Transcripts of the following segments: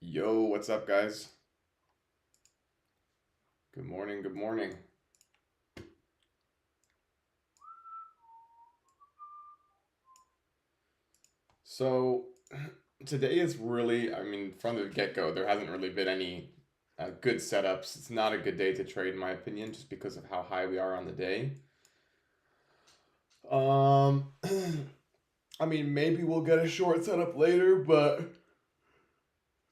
Yo, what's up, guys? Good morning, good morning. So, today is really, from the get-go, there hasn't really been any good setups. It's not a good day to trade, in my opinion, just because of how high we are on the day. Um, maybe we'll get a short setup later, but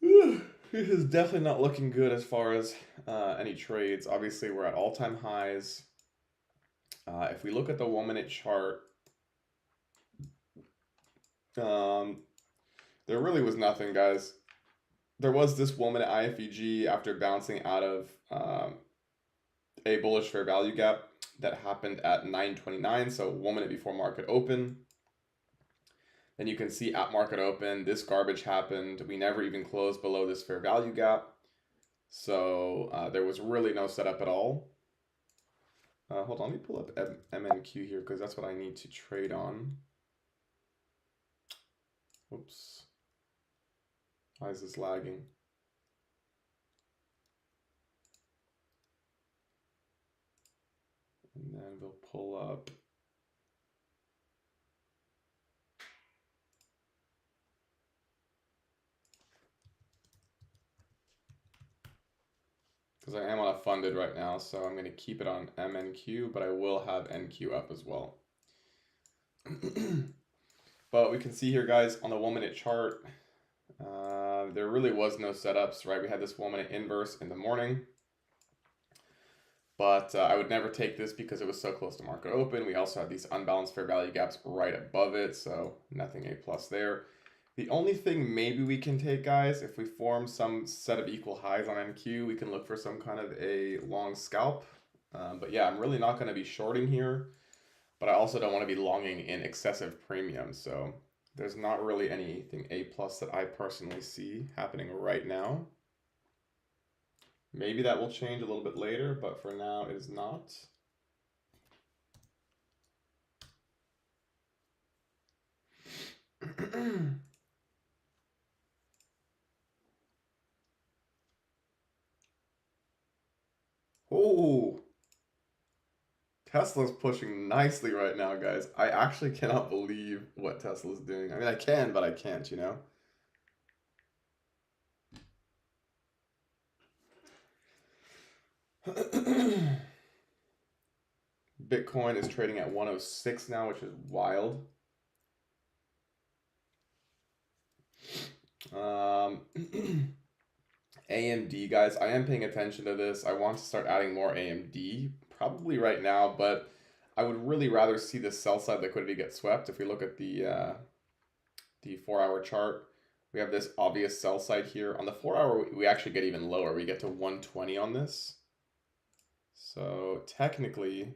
this is definitely not looking good as far as any trades. Obviously, we're at all-time highs. If we look at the 1 minute chart, um, there really was nothing, guys. There was this 1 minute IFEG after bouncing out of a bullish fair value gap that happened at 9:29, so 1 minute before market open. Then you can see at market open, this garbage happened. We never even closed below this fair value gap. So there was really no setup at all. Hold on, let me pull up MNQ here because that's what I need to trade on. Oops. Why is this lagging? And then we'll pull up. Because I am on a funded right now, so I'm going to keep it on MNQ, but I will have NQ up as well. But we can see here, guys, on the 1 minute chart, there really was no setups, right? We had this 1 minute inverse in the morning. But I would never take this because it was so close to market open. We also had these unbalanced fair value gaps right above it, so nothing A plus there. The only thing maybe we can take, guys, if we form some set of equal highs on NQ, we can look for some kind of a long scalp. But yeah, I'm really not going to be shorting here, but I also don't want to be longing in excessive premium. So there's not really anything A plus that I personally see happening right now. Maybe that will change a little bit later, but for now it is not. Oh, Tesla's pushing nicely right now, guys. I actually cannot believe what Tesla's doing. I mean, I can, but I can't, you know? Bitcoin is trading at 106 now, which is wild. AMD, guys, I am paying attention to this. I want to start adding more AMD, probably right now, but I would really rather see the sell side liquidity get swept. If we look at the 4 hour chart, we have this obvious sell side here. On the 4 hour, we actually get even lower. We get to 120 on this. So technically,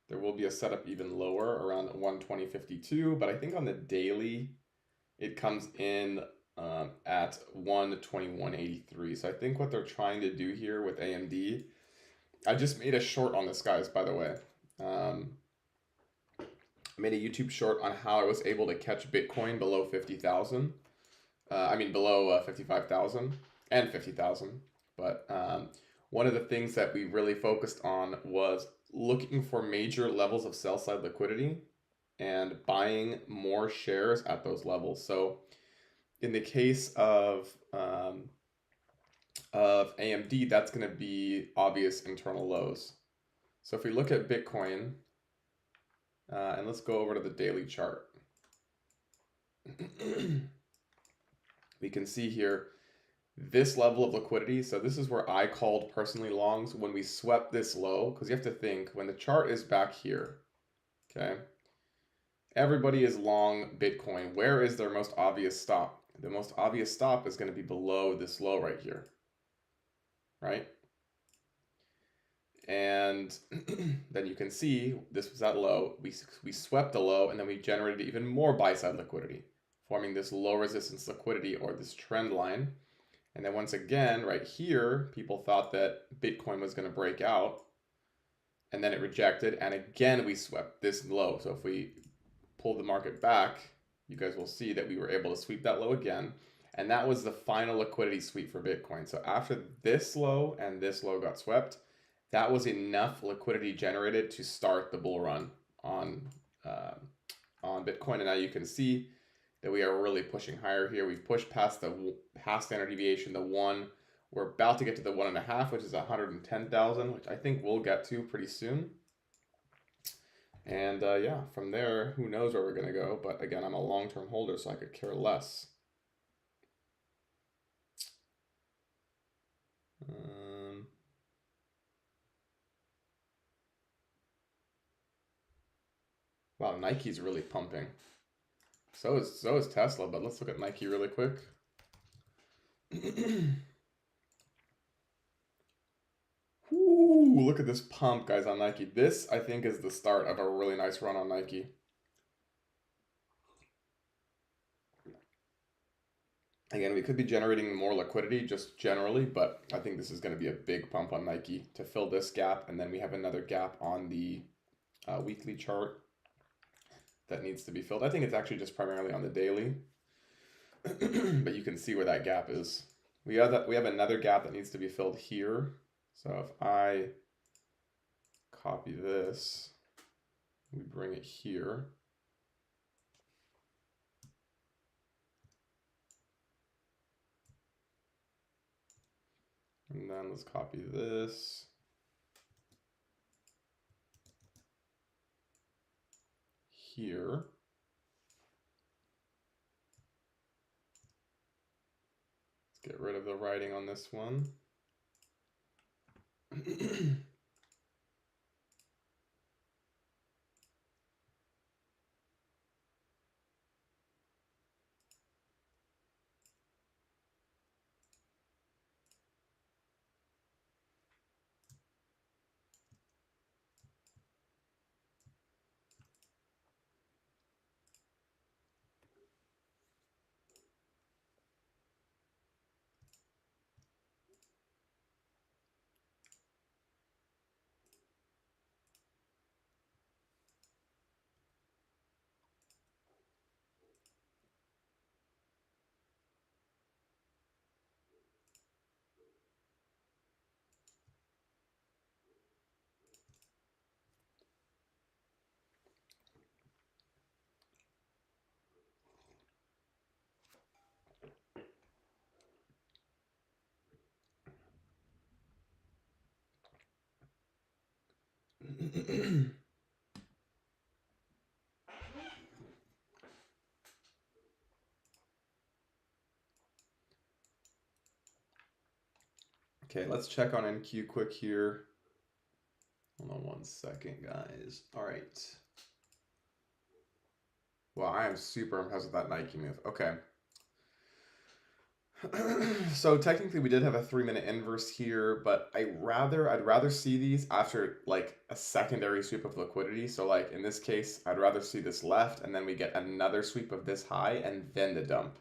there will be a setup even lower around 120.52, but I think on the daily, it comes in at 121.83. So I think what they're trying to do here with AMD, I just made a short on this, guys, by the way. I made a YouTube short on how I was able to catch Bitcoin below 50,000. Below 55,000 and 50,000. But one of the things that we really focused on was looking for major levels of sell side liquidity and buying more shares at those levels. So in the case of AMD, that's going to be obvious internal lows. So if we look at Bitcoin, and let's go over to the daily chart. We can see here this level of liquidity. So this is where I called personally longs when we swept this low, because you have to think when the chart is back here, okay, everybody is long Bitcoin. Where is their most obvious stop? The most obvious stop is going to be below this low right here, right? And then you can see this was that low. We swept the low, and then we generated even more buy-side liquidity, forming this low resistance liquidity or this trend line. And then once again, right here, people thought that Bitcoin was going to break out, and then it rejected, and again we swept this low. So if we pull the market back, you guys will see that we were able to sweep that low again. And that was the final liquidity sweep for Bitcoin. So after this low and this low got swept, that was enough liquidity generated to start the bull run on Bitcoin. And now you can see that we are really pushing higher here. We've pushed past the standard deviation, the 1. We're about to get to the 1.5, which is 110,000, which I think we'll get to pretty soon. And yeah, from there, who knows where we're going to go. But again, I'm a long-term holder, so I could care less. Wow, Nike's really pumping. So is Tesla, but let's look at Nike really quick. Ooh, look at this pump, guys, on Nike. This, I think, is the start of a really nice run on Nike. Again, we could be generating more liquidity just generally, but I think this is going to be a big pump on Nike to fill this gap. And then we have another gap on the weekly chart that needs to be filled. I think it's actually just primarily on the daily, but you can see where that gap is. We have another gap that needs to be filled here. So if I copy this, we bring it here. And then let's copy this. Here. Let's get rid of the writing on this one. Okay, let's check on NQ quick here. Hold on one second, guys. All right. Well, I am super impressed with that Nike move. Okay. So technically we did have a 3-minute inverse here, but I'd rather see these after like a secondary sweep of liquidity. So like in this case, I'd rather see this left and then we get another sweep of this high and then the dump.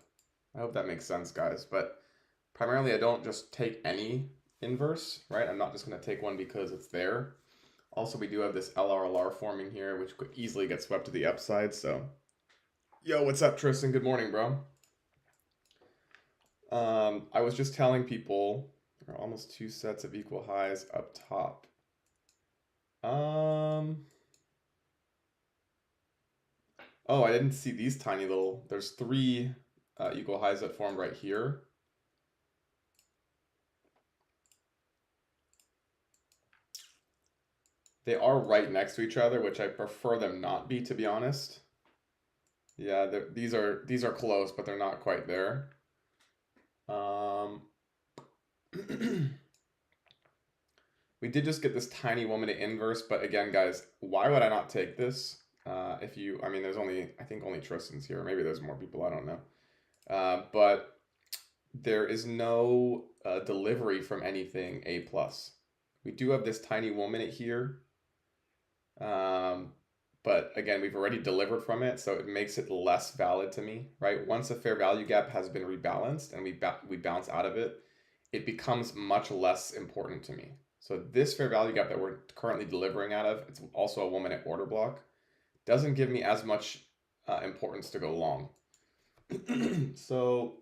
I hope that makes sense, guys. But primarily I don't just take any inverse, right? I'm not just going to take one because it's there. Also, we do have this LRLR forming here, which could easily get swept to the upside. So, yo, what's up, Tristan? Good morning, bro. I was just telling people there are almost 2 sets of equal highs up top. Oh, I didn't see these tiny little. There's 3 equal highs that formed right here. They are right next to each other, which I prefer them not be, to be honest. Yeah, these are close, but they're not quite there. We did just get this tiny 1-minute inverse, but again, guys, why would I not take this? I mean, there's only, I think only Tristan's here. Maybe there's more people, I don't know. But there is no delivery from anything A+. We do have this tiny 1-minute here. But again, we've already delivered from it, so it makes it less valid to me, right? Once a fair value gap has been rebalanced and we bounce out of it, it becomes much less important to me. So this fair value gap that we're currently delivering out of, it's also a 1-minute order block, doesn't give me as much importance to go long. So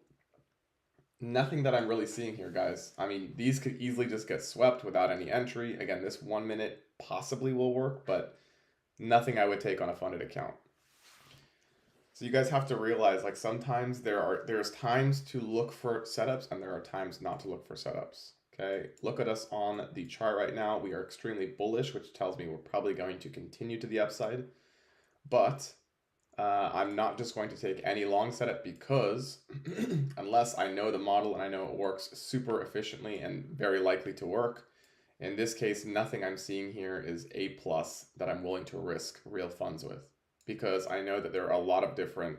nothing that I'm really seeing here, guys. I mean, these could easily just get swept without any entry. Again, this 1 minute possibly will work, but nothing I would take on a funded account. So you guys have to realize, like, sometimes there's times to look for setups and there are times not to look for setups. Okay, look at us on the chart right now. We are extremely bullish, which tells me we're probably going to continue to the upside. But I'm not just going to take any long setup because unless I know the model and I know it works super efficiently and very likely to work, in this case, nothing I'm seeing here is A plus that I'm willing to risk real funds with because I know that there are a lot of different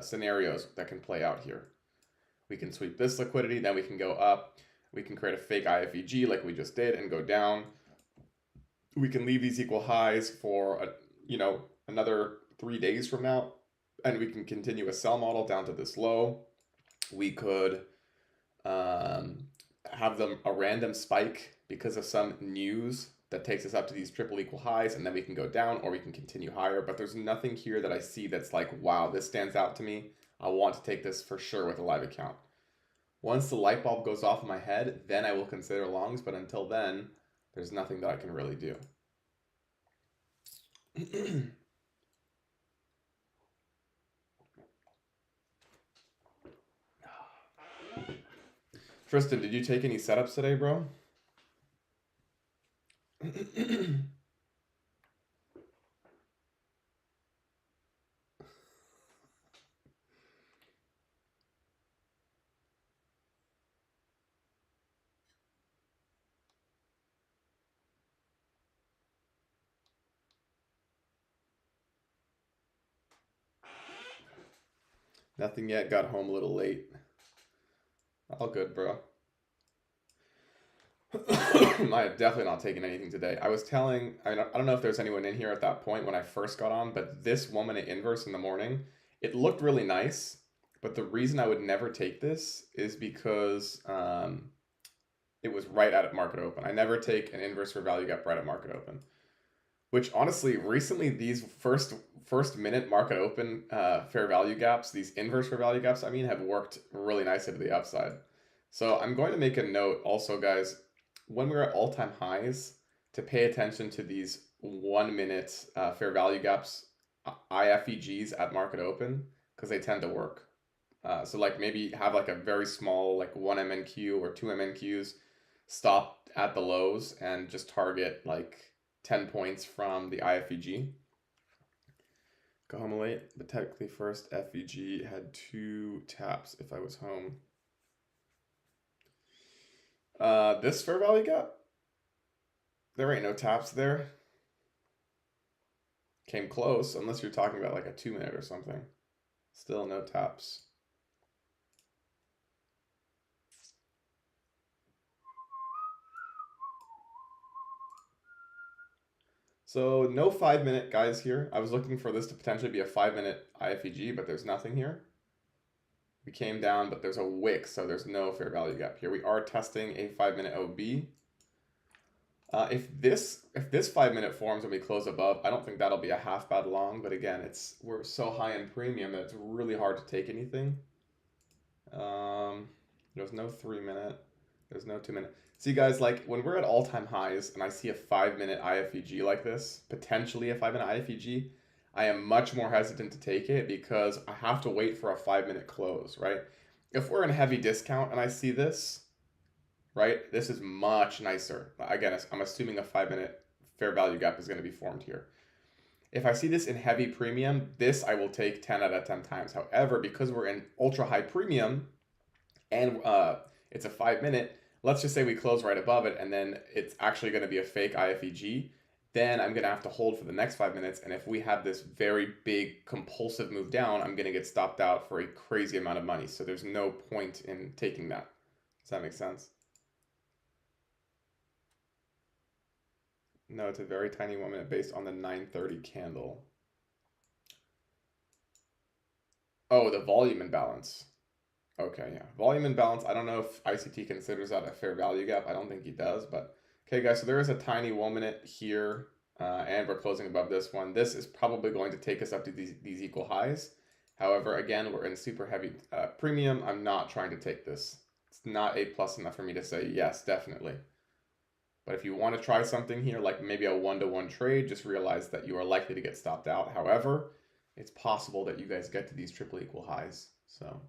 scenarios that can play out here. We can sweep this liquidity, then we can go up. We can create a fake IFEG like we just did and go down. We can leave these equal highs for another 3 days from now, and we can continue a sell model down to this low. We could have them a random spike because of some news that takes us up to these triple equal highs, and then we can go down or we can continue higher. But there's nothing here that I see that's like, wow, this stands out to me. I want to take this for sure with a live account. Once the light bulb goes off in my head, then I will consider longs, but until then, there's nothing that I can really do. Tristan, did you take any setups today, bro? Nothing yet. Got home a little late. All good, bro. I have definitely not taken anything today. I don't know if there's anyone in here at that point when I first got on, but this 1 minute inverse in the morning, it looked really nice. But the reason I would never take this is because it was right at market open. I never take an inverse for value gap right at market open. Which honestly, recently these first minute market open fair value gaps, these inverse fair value gaps, have worked really nicely to the upside. So I'm going to make a note also, guys, when we're at all-time highs, to pay attention to these 1 minute fair value gaps, IFEGs at market open, because they tend to work. So like maybe have like a very small like 1 MNQ or 2 MNQs stop at the lows and just target like 10 points from the IFEG. Go home late, but technically first FEG had 2 taps if I was home. This fair value gap, there ain't no taps there. Came close, unless you're talking about like a 2 minute or something. Still no taps. So no 5 minute guys here. I was looking for this to potentially be a 5 minute IFEG, but there's nothing here. We came down, but there's a wick, so there's no fair value gap here. We are testing a 5 minute OB. If this 5 minute forms when we close above, I don't think that'll be a half bad long, but again, we're so high in premium that it's really hard to take anything. There's no 3 minute, there's no 2 minute. See guys, like when we're at all-time highs and I see a 5 minute IFEG like this, potentially a 5 minute IFEG, I am much more hesitant to take it because I have to wait for a 5 minute close, right? If we're in heavy discount and I see this, right, this is much nicer. Again, I'm assuming a 5 minute fair value gap is going to be formed here. If I see this in heavy premium, this I will take 10 out of 10 times. However, because we're in ultra high premium and it's a 5 minute, let's just say we close right above it and then it's actually going to be a fake IFEG, then I'm going to have to hold for the next 5 minutes. And if we have this very big compulsive move down, I'm going to get stopped out for a crazy amount of money. So there's no point in taking that. Does that make sense? No, it's a very tiny 1 minute based on the 930 candle. Oh, the volume imbalance. Okay, yeah. Volume imbalance. I don't know if ICT considers that a fair value gap. I don't think he does, but okay, guys. So there is a tiny 1 minute here and we're closing above this one. This is probably going to take us up to these equal highs. However, again, we're in super heavy premium. I'm not trying to take this. It's not A plus enough for me to say yes, definitely. But if you want to try something here, like maybe a one-to-one trade, just realize that you are likely to get stopped out. However, it's possible that you guys get to these triple equal highs. So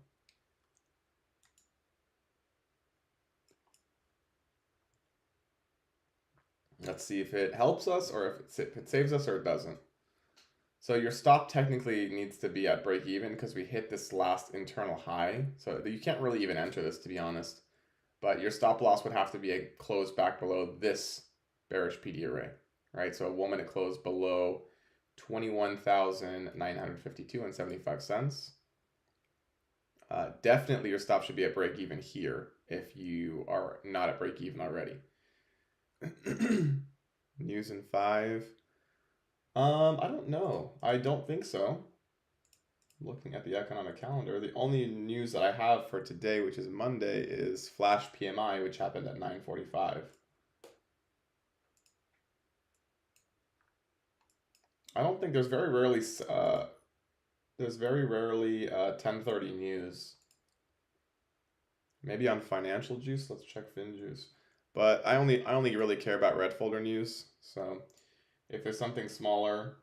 let's see if it helps us or if it saves us or it doesn't. So your stop technically needs to be at break even because we hit this last internal high. So you can't really even enter this, to be honest. But your stop loss would have to be a close back below this bearish PD array, right? So a 1 minute close below 21,952 and 75 cents. Definitely your stop should be at break even here if you are not at break even already. News in 5. I don't know. I don't think so. Looking at the economic calendar, the only news that I have for today, which is Monday, is flash PMI, which happened at 9:45. I don't think there's very rarely 10:30 news. Maybe on Financial Juice. Let's check FinJuice. But I only really care about red folder news. So if there's something smaller,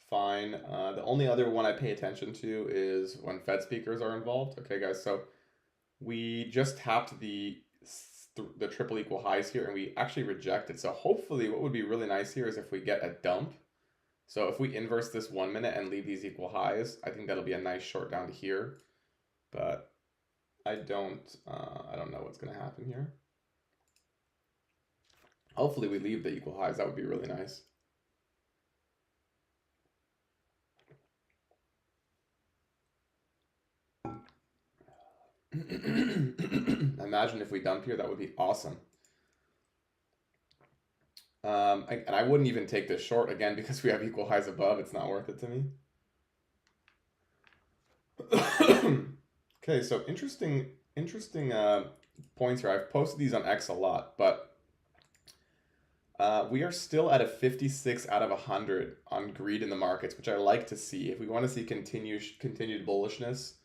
fine. The only other one I pay attention to is when Fed speakers are involved. Okay, guys. So we just tapped the triple equal highs here, and we actually rejected. So hopefully, what would be really nice here is if we get a dump. So if we inverse this 1 minute and leave these equal highs, I think that'll be a nice short down to here. But I don't know what's gonna happen here. Hopefully we leave the equal highs. That would be really nice. Imagine if we dump here, that would be awesome. And I wouldn't even take this short again because we have equal highs above. It's not worth it to me. Okay, so interesting points here. I've posted these on X a lot, but we are still at a 56 out of 100 on greed in the markets, which I like to see. If we want to see continued bullishness,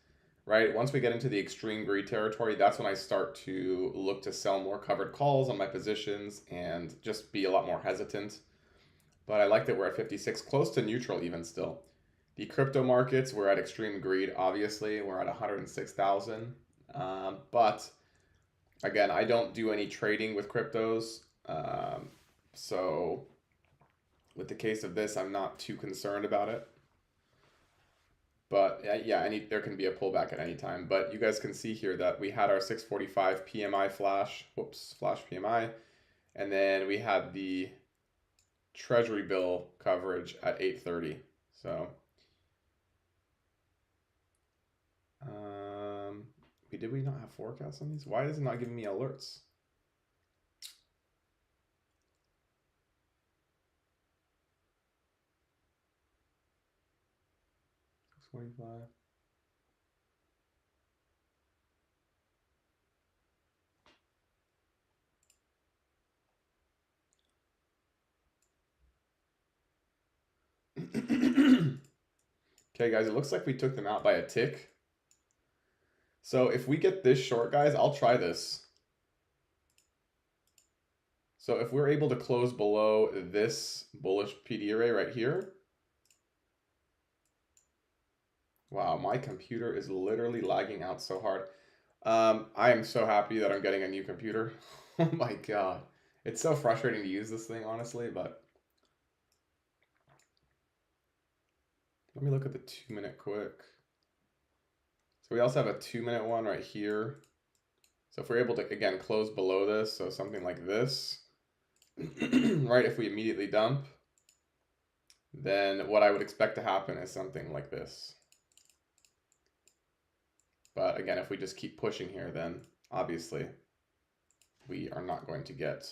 right? Once we get into the extreme greed territory, that's when I start to look to sell more covered calls on my positions and just be a lot more hesitant. But I like that we're at 56, close to neutral even still. The crypto markets, we're at extreme greed, obviously. We're at 106,000. But again, I don't do any trading with cryptos. So with the case of this, I'm not too concerned about it. But yeah, there can be a pullback at any time. But you guys can see here that we had our 645 PMI flash PMI. And then we had the Treasury bill coverage at 8:30. So did we not have forecasts on these? Why is it not giving me alerts? $645. Okay, guys, it looks like we took them out by a tick. So if we get this short, guys, I'll try this. So if we're able to close below this bullish PD array right here. Wow, my computer is literally lagging out so hard. I am so happy that I'm getting a new computer. Oh my God. It's so frustrating to use this thing, honestly, but let me look at the 2-minute quick. So we also have a 2-minute one right here. So if we're able to, again, close below this, so something like this, right, if we immediately dump, then what I would expect to happen is something like this. But again, if we just keep pushing here, then obviously we are not going to get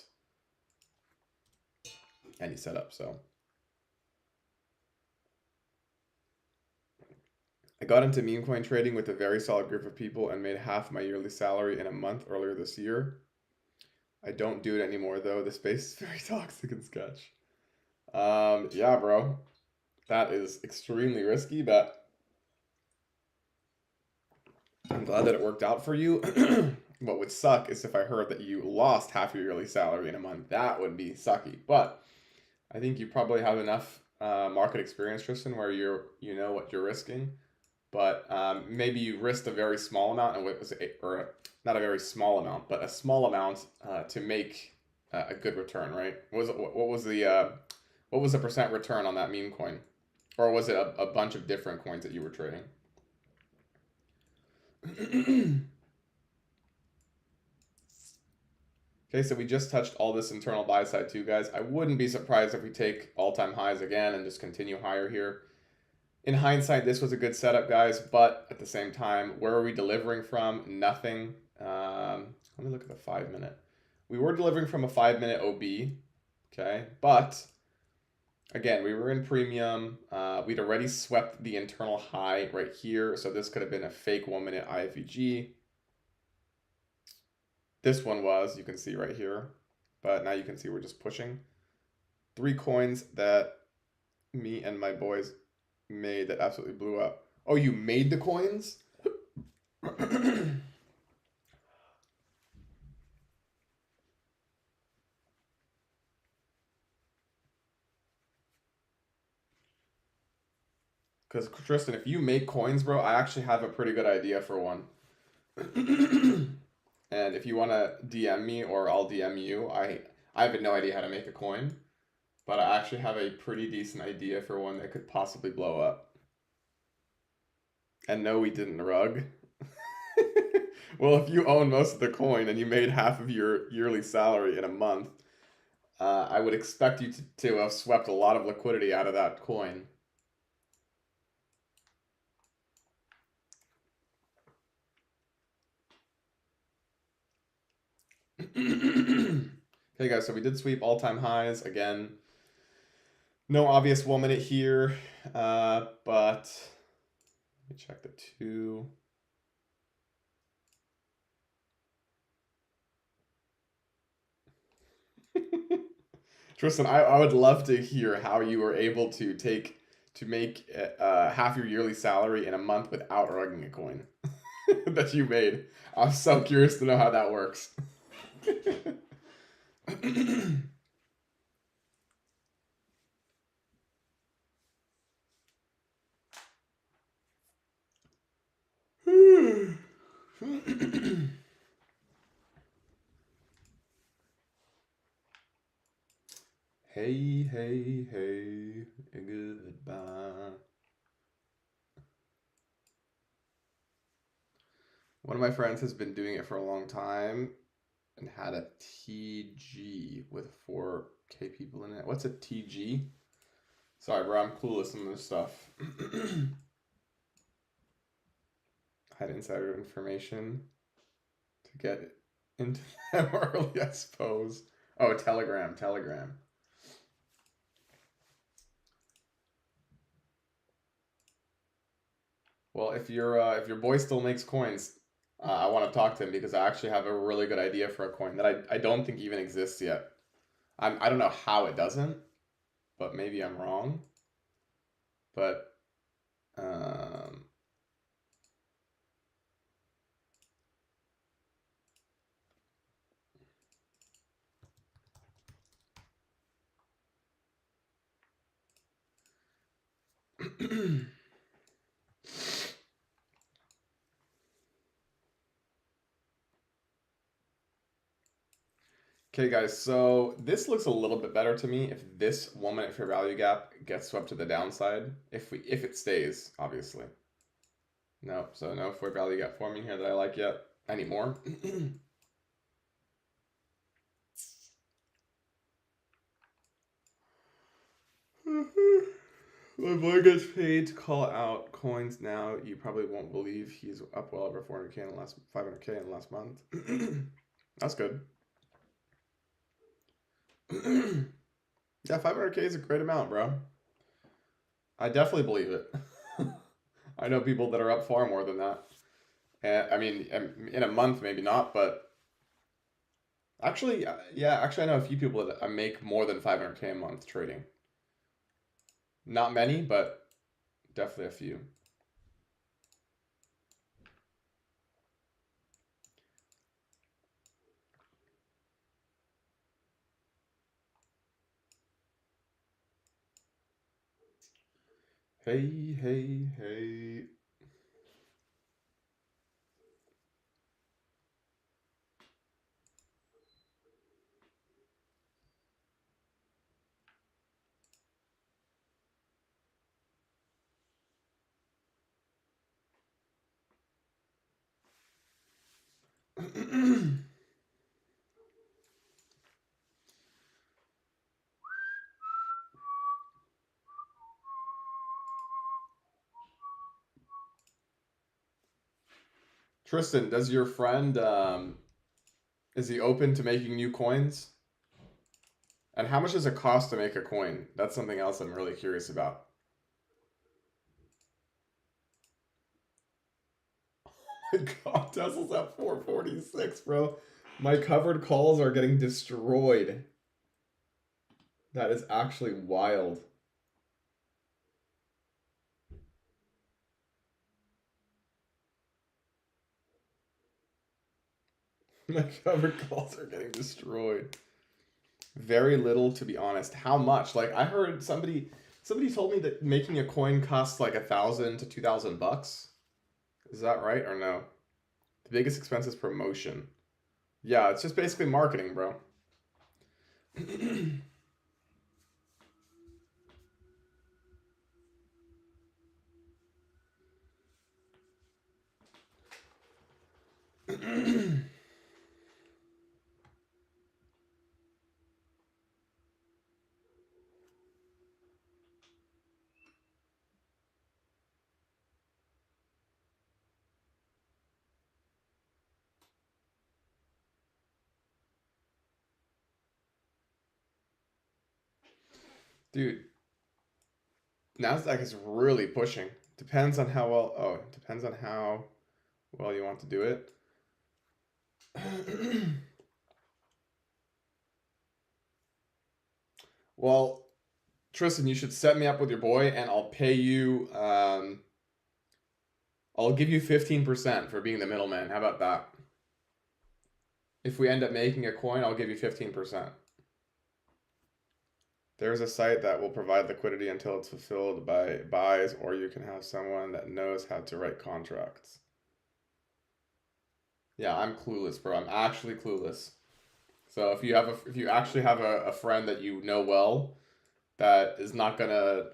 any setup, so. I got into meme coin trading with a very solid group of people and made half my yearly salary in a month earlier this year. I don't do it anymore though. The space is very toxic and sketch. Yeah, bro. That is extremely risky, but I'm glad that it worked out for you. What would suck is if I heard that you lost half your yearly salary in a month. That would be sucky. But I think you probably have enough market experience, Tristan, where you know what you're risking. But maybe you risked a very small amount, and what was it, or not a very small amount, but a small amount to make a good return, right? What was the percent return on that meme coin, or was it a bunch of different coins that you were trading? Okay, so we just touched all this internal buy side too, guys. I wouldn't be surprised if we take all-time highs again and just continue higher here. In hindsight, this was a good setup, guys, but at the same time, where are we delivering from? Nothing. Let me look at the 5-minute. We were delivering from a 5-minute OB, okay? But again, we were in premium. We'd already swept the internal high right here, so this could have been a fake 1-minute IFEG. This one was, you can see right here, but now you can see we're just pushing. 3 coins that me and my boys made that absolutely blew up. Oh, you made the coins? Because Tristan, if you make coins, bro, I actually have a pretty good idea for one. And if you want to DM me or I'll DM you, I have no idea how to make a coin, but I actually have a pretty decent idea for one that could possibly blow up. And no, we didn't rug. Well, if you own most of the coin and you made half of your yearly salary in a month, I would expect you to have swept a lot of liquidity out of that coin. Okay, guys, so we did sweep all-time highs again. No obvious 1-minute here, but let me check the 2. Tristan, I would love to hear how you were able to make half your yearly salary in a month without rugging a coin that you made. I'm so curious to know how that works. Hey, hey, hey, goodbye. One of my friends has been doing it for a long time and had a TG with 4K people in it. What's a TG? Sorry, bro, I'm clueless on this stuff. Had insider information to get into them early, I suppose. Oh, Telegram. Well, if your boy still makes coins, I want to talk to him because I actually have a really good idea for a coin that I don't think even exists yet. I don't know how it doesn't, but maybe I'm wrong. But um, okay, guys, so this looks a little bit better to me if this 1-minute fair value gap gets swept to the downside. If it stays, obviously. No, so no fair value gap forming here that I like yet anymore. My boy gets paid to call out coins now. You probably won't believe he's up well over 400K in the last 500K in the last month. That's good. Yeah, 500K is a great amount, bro. I definitely believe it. I know people that are up far more than that. And I mean, in a month, maybe not, but actually, yeah, actually, I know a few people that make more than 500K a month trading. Not many, but definitely a few. Hey, hey, hey. Tristan, does your friend is he open to making new coins? And how much does it cost to make a coin? That's something else I'm really curious about. My God, Tesla's at 446, bro. My covered calls are getting destroyed. That is actually wild. My covered calls are getting destroyed. Very little, to be honest. How much? Like I heard somebody told me that making a coin costs like 1,000 to 2,000 bucks. Is that right or no? The biggest expense is promotion. Yeah, it's just basically marketing, bro. Dude, Nasdaq is really pushing. Depends on how well. Oh, depends on how well you want to do it. Well, Tristan, you should set me up with your boy, and I'll pay you. I'll give you 15% for being the middleman. How about that? If we end up making a coin, I'll give you 15%. There's a site that will provide liquidity until it's fulfilled by buys, or you can have someone that knows how to write contracts. Yeah, I'm clueless, bro. I'm actually clueless. So if you actually have a friend that you know well that is not gonna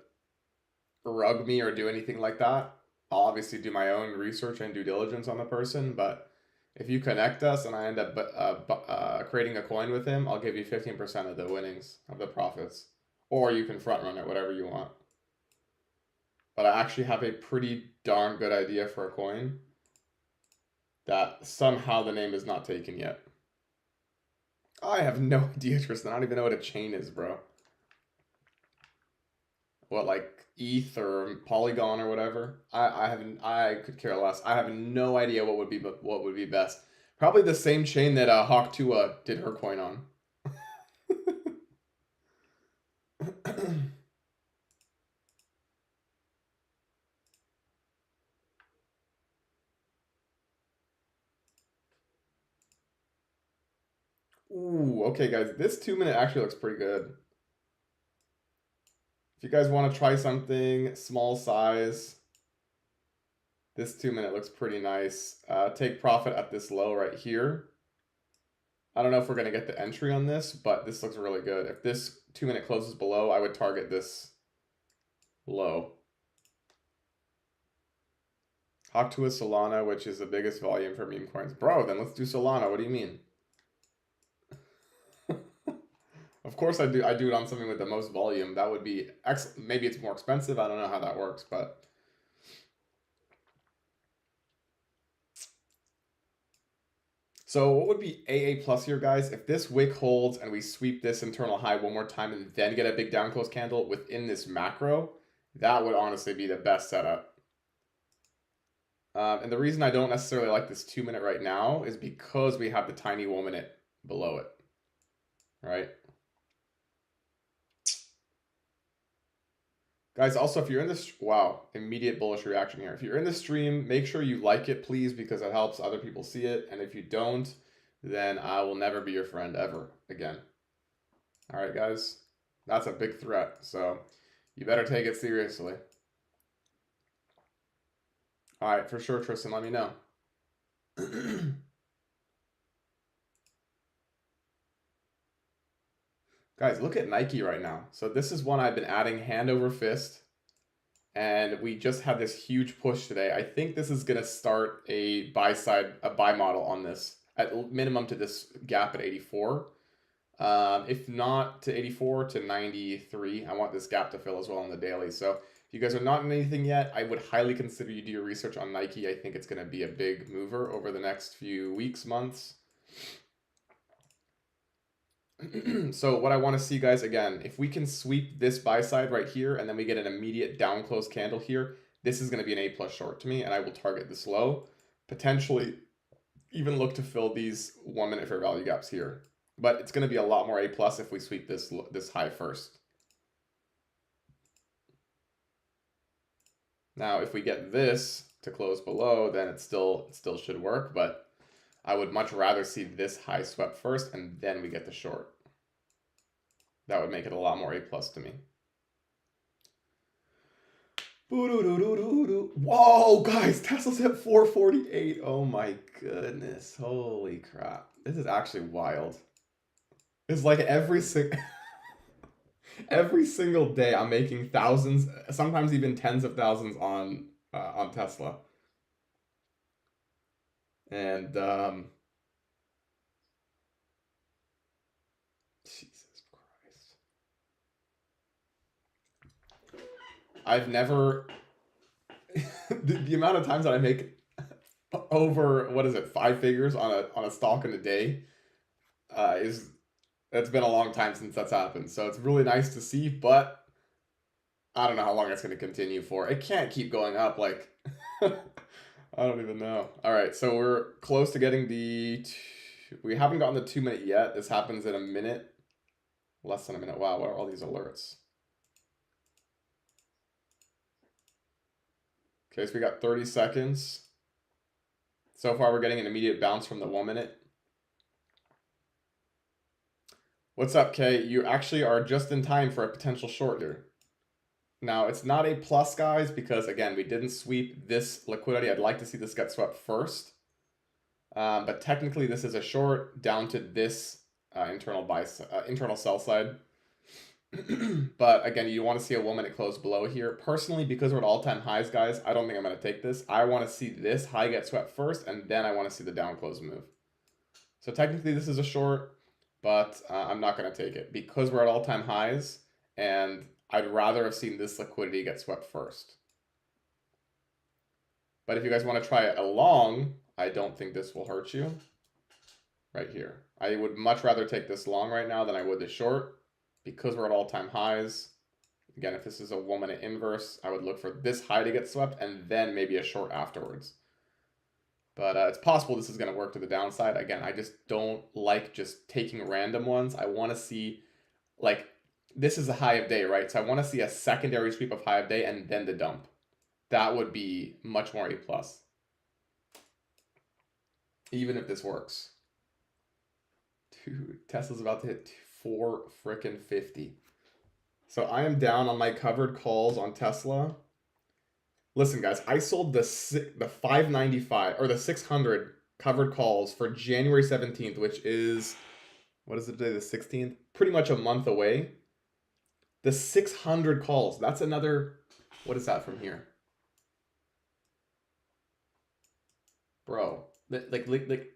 rug me or do anything like that, I'll obviously do my own research and due diligence on the person. But if you connect us and I end up creating a coin with him, I'll give you 15% of the winnings of the profits, or you can front run it, whatever you want. But I actually have a pretty darn good idea for a coin that somehow the name is not taken yet. I have no idea, Tristan. I don't even know what a chain is, bro. What, like ETH or Polygon or whatever? I haven't. I could care less. I have no idea what would be best. Probably the same chain that Hawk Tua did her coin on. Ooh, okay, guys. This 2 minute actually looks pretty good. If you guys want to try something small size, this 2 minute looks pretty nice. Take profit at this low right here. I don't know if we're gonna get the entry on this, but this looks really good. If this 2 minute closes below, I would target this low. Hawk to a Solana, which is the biggest volume for meme coins. Bro, then let's do Solana. What do you mean? Of course I do it on something with the most volume. That would be maybe it's more expensive. I don't know how that works, but so what would be AA plus here, guys? If this wick holds and we sweep this internal high one more time and then get a big down close candle within this macro, that would honestly be the best setup. And the reason I don't necessarily like this 2 minute right now is because we have the tiny 1 minute below it, right? Guys, also, if you're in this, wow, immediate bullish reaction here. If you're in the stream, make sure you like it, please, because it helps other people see it. And if you don't, then I will never be your friend ever again. All right, guys, that's a big threat. So you better take it seriously. All right, for sure, Tristan, let me know. Guys, look at Nike right now. So this is one I've been adding hand over fist. And we just had this huge push today. I think this is going to start a buy model on this at minimum to this gap at 84. If not to 84 to 93, I want this gap to fill as well on the daily. So if you guys are not in anything yet, I would highly consider you do your research on Nike. I think it's going to be a big mover over the next few weeks, months. So what I want to see, guys, again, if we can sweep this buy side right here and then we get an immediate down close candle here, this is going to be an A plus short to me, and I will target this low, potentially even look to fill these 1 minute fair value gaps here. But it's going to be a lot more A plus if we sweep this high first. Now, if we get this to close below, then it still should work, but I would much rather see this high swept first and then we get the short. That would make it a lot more A plus to me. Whoa, guys, Tesla's at 448. Oh my goodness. Holy crap. This is actually wild. It's like every single day I'm making thousands, sometimes even tens of thousands on Tesla. And Jesus Christ. I've never the amount of times that I make over, what is it, 5 figures on a stock in a day it's been a long time since that's happened. So it's really nice to see, but I don't know how long it's going to continue for. It can't keep going up, like I don't even know. All right, so we're close to getting we haven't gotten the 2 minute yet. This happens in a minute. Less than a minute. Wow, what are all these alerts? Okay, so we got 30 seconds. So far, we're getting an immediate bounce from the 1 minute. What's up, Kay? You actually are just in time for a potential short here. Now, it's not a plus, guys, because, again, we didn't sweep this liquidity. I'd like to see this get swept first. But technically, this is a short down to this internal sell side. But, again, you want to see a 1 minute close below here. Personally, because we're at all-time highs, guys, I don't think I'm going to take this. I want to see this high get swept first, and then I want to see the down close move. So, technically, this is a short, but I'm not going to take it because we're at all-time highs, and I'd rather have seen this liquidity get swept first. But if you guys want to try it along, I don't think this will hurt you. Right here. I would much rather take this long right now than I would the short because we're at all-time highs. Again, if this is a 1 minute inverse, I would look for this high to get swept and then maybe a short afterwards. But it's possible this is going to work to the downside. Again, I just don't like just taking random ones. I want to see, like, this is a high of day, right? So I want to see a secondary sweep of high of day and then the dump. That would be much more A plus. Even if this works. Dude, Tesla's about to hit 450. So I am down on my covered calls on Tesla. Listen, guys, I sold the 595 or the 600 covered calls for January 17th, which is, what is it today, the 16th? Pretty much a month away. The 600 calls, that's another, what is that from here? Bro, like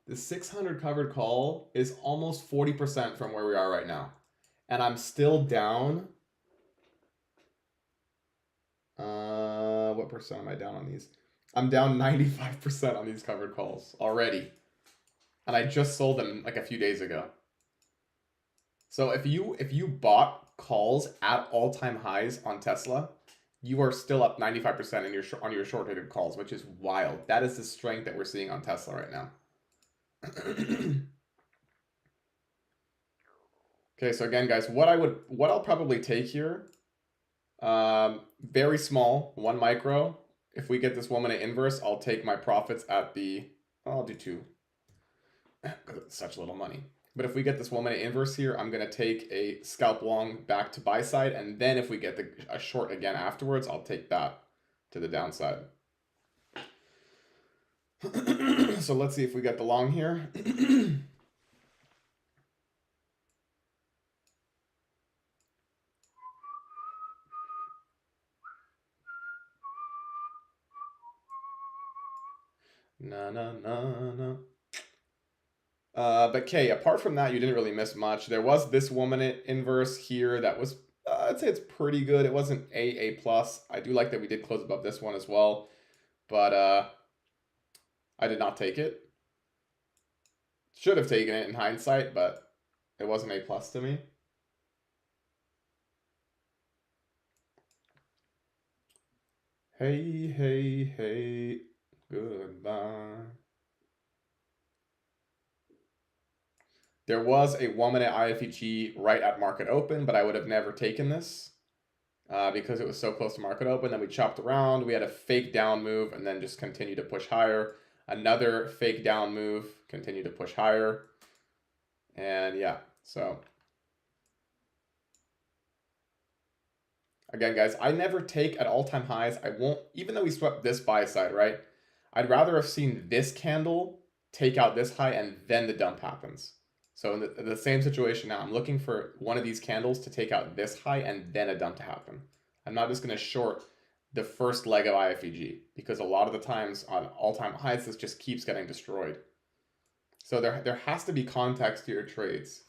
the 600 covered call is almost 40% from where we are right now. And I'm still down. What percent am I down on these? I'm down 95% on these covered calls already. And I just sold them like a few days ago. So if you bought calls at all-time highs on Tesla, you are still up 95% on your short-dated calls, which is wild. That is the strength that we're seeing on Tesla right now. Okay, so again, guys, what I'll probably take here, very small, 1 micro. If we get this 1 minute inverse, I'll take my profits at the, I'll do 2, because it's such little money. But if we get this 1 minute inverse here, I'm gonna take a scalp long back to buy side, and then if we get a short again afterwards, I'll take that to the downside. So let's see if we get the long here. No, no, no, no. But okay, apart from that, you didn't really miss much. There was this 1 minute inverse here that was, I'd say it's pretty good. It wasn't A plus. I do like that we did close above this one as well, but I did not take it. Should have taken it in hindsight, but it wasn't A plus to me. Hey, hey, hey, goodbye. There was a 1 minute IFEG right at market open, but I would have never taken this because it was so close to market open. Then we chopped around. We had a fake down move and then just continued to push higher. Another fake down move, continued to push higher. And yeah, so. Again, guys, I never take at all-time highs. I won't, even though we swept this buy side, right? I'd rather have seen this candle take out this high and then the dump happens. So in the same situation now, I'm looking for one of these candles to take out this high and then a dump to happen. I'm not just going to short the first leg of IFEG because a lot of the times on all-time highs, this just keeps getting destroyed. So there has to be context to your trades.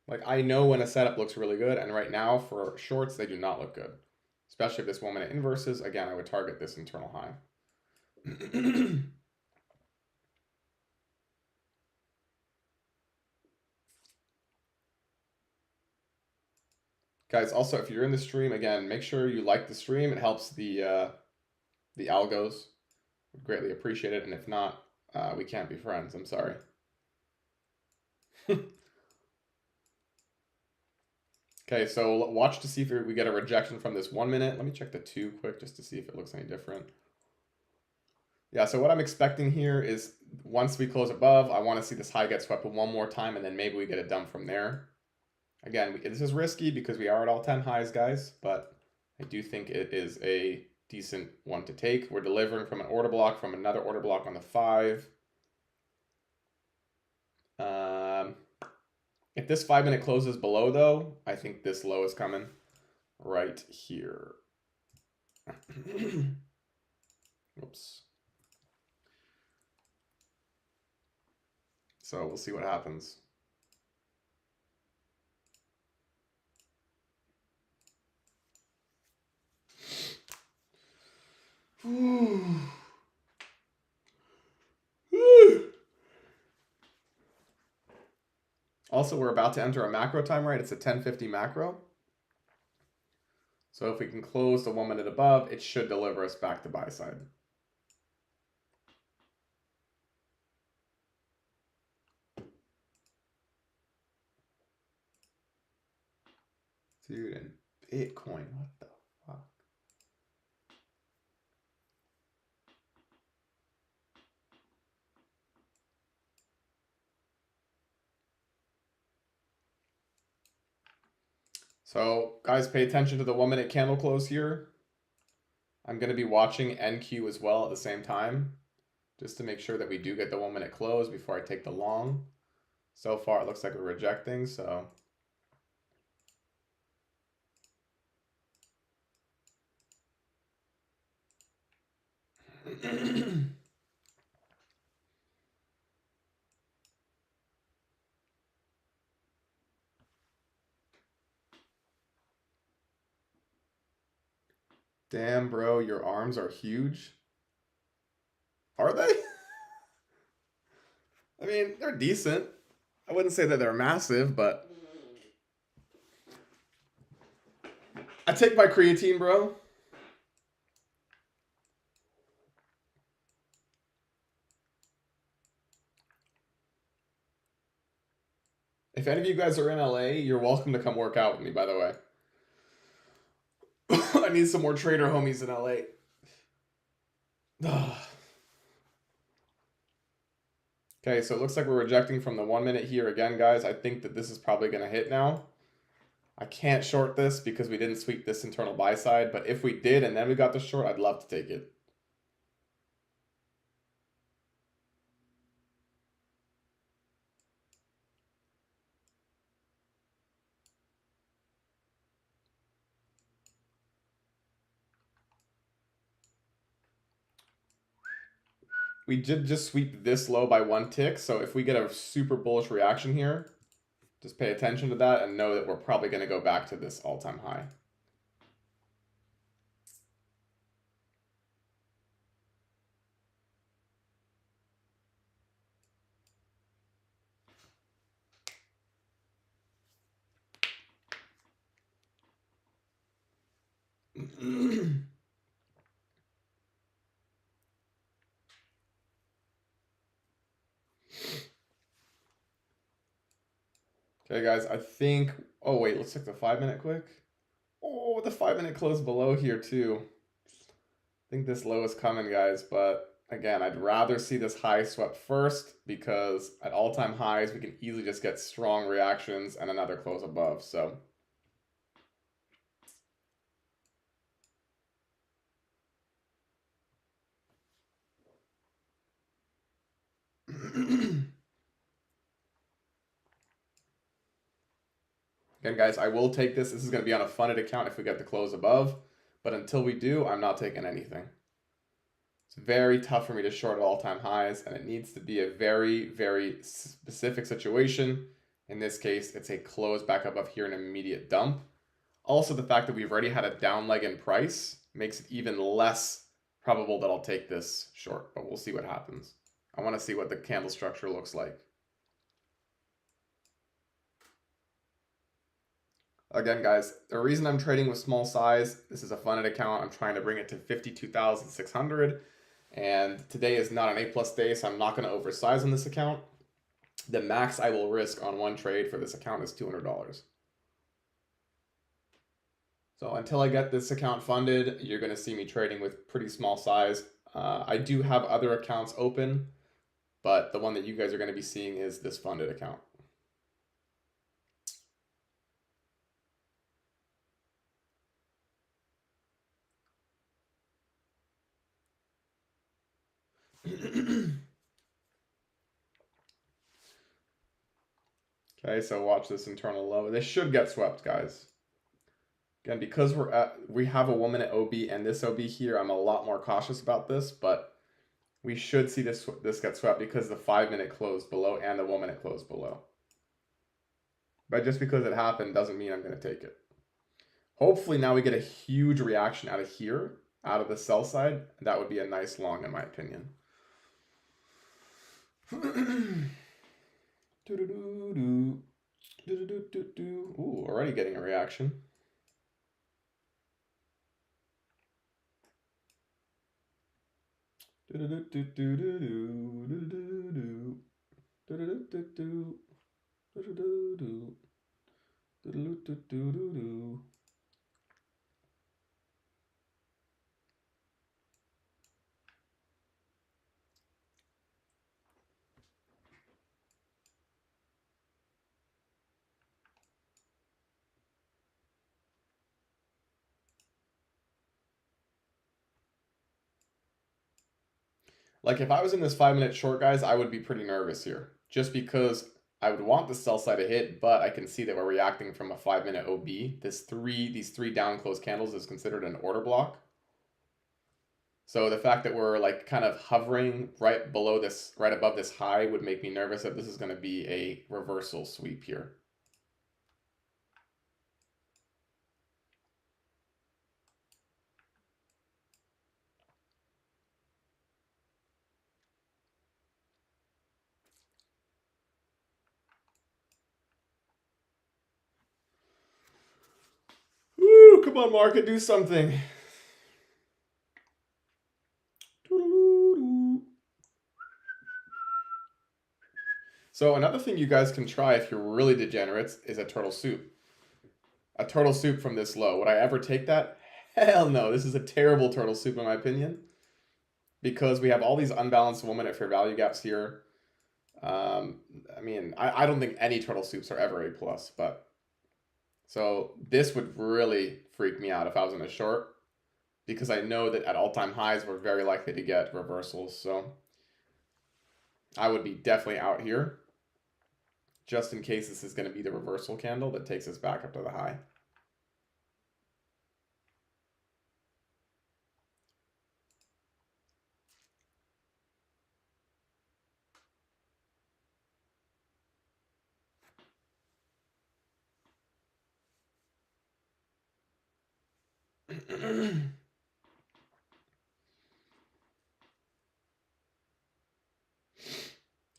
Like, I know when a setup looks really good, and right now for shorts, they do not look good. Especially if this 1 minute inverses, again, I would target this internal high. Guys, also, if you're in the stream, again, make sure you like the stream. It helps the algos. Would greatly appreciate it, and if not, we can't be friends. I'm sorry. Okay, so watch to see if we get a rejection from this 1 minute. Let me check the 2 quick just to see if it looks any different. Yeah, so what I'm expecting here is once we close above, I want to see this high get swept one more time, and then maybe we get a dump from there. Again, this is risky because we are at all-time highs, guys, but I do think it is a decent one to take. We're delivering from an order block, from another order block on the 5. If this 5 minute closes below, though, I think this low is coming right here. Oops. So we'll see what happens. Also, we're about to enter a macro time, right? It's a 10:50 macro. So if we can close the 1 minute above, it should deliver us back to buy side. Dude, and Bitcoin, what the fuck? So guys, pay attention to the 1 minute candle close here. I'm going to be watching NQ as well at the same time, just to make sure that we do get the 1 minute close before I take the long. So far, it looks like we're rejecting, so. Damn, bro, your arms are huge. Are they? I mean, they're decent. I wouldn't say that they're massive, but I take my creatine, bro. If any of you guys are in LA, you're welcome to come work out with me, by the way. I need some more trader homies in LA. Okay, so it looks like we're rejecting from the 1 minute here again, guys. I think that this is probably going to hit now. I can't short this because we didn't sweep this internal buy side, but if we did and then we got the short, I'd love to take it. We did just sweep this low by 1 tick, so if we get a super bullish reaction here, just pay attention to that and know that we're probably going to go back to this all-time high. Okay, guys, I think... Oh, wait, let's check the 5 minute quick. Oh, the 5 minute close below here, too. I think this low is coming, guys, but again, I'd rather see this high swept first because at all-time highs, we can easily just get strong reactions and another close above, so... Again, guys, I will take this. This is going to be on a funded account if we get the close above. But until we do, I'm not taking anything. It's very tough for me to short at all-time highs, and it needs to be a very, very specific situation. In this case, it's a close back above here, an immediate dump. Also, the fact that we've already had a down leg in price makes it even less probable that I'll take this short, but we'll see what happens. I want to see what the candle structure looks like. Again, guys, the reason I'm trading with small size, this is a funded account. I'm trying to bring it to 52,600. And today is not an A+ day, so I'm not going to oversize on this account. The max I will risk on one trade for this account is $200. So until I get this account funded, you're going to see me trading with pretty small size. I do have other accounts open, but the one that you guys are going to be seeing is this funded account. Okay, so watch this internal low. This should get swept, guys. Again, because we have a 1 minute OB and this OB here, I'm a lot more cautious about this, but we should see this get swept because the 5 minute closed below and the 1 minute closed below. But just because it happened doesn't mean I'm going to take it. Hopefully now we get a huge reaction out of here, out of the sell side. That would be a nice long in my opinion. Ooh, already getting a reaction. Like if I was in this 5 minute short, guys, I would be pretty nervous here. Just because I would want the sell side to hit, but I can see that we're reacting from a 5 minute OB. These three down close candles is considered an order block. So the fact that we're like kind of hovering right below this, right above this high would make me nervous that this is going to be a reversal sweep here. Woo, come on, market, do something. So another thing you guys can try if you're really degenerates is a turtle soup. A turtle soup from this low. Would I ever take that? Hell no. This is a terrible turtle soup in my opinion because we have all these unbalanced women at fair value gaps here. I mean, I don't think any turtle soups are ever A plus, but so this would really freak me out if I was in a short because I know that at all-time highs we're very likely to get reversals. So I would be definitely out here just in case this is going to be the reversal candle that takes us back up to the high.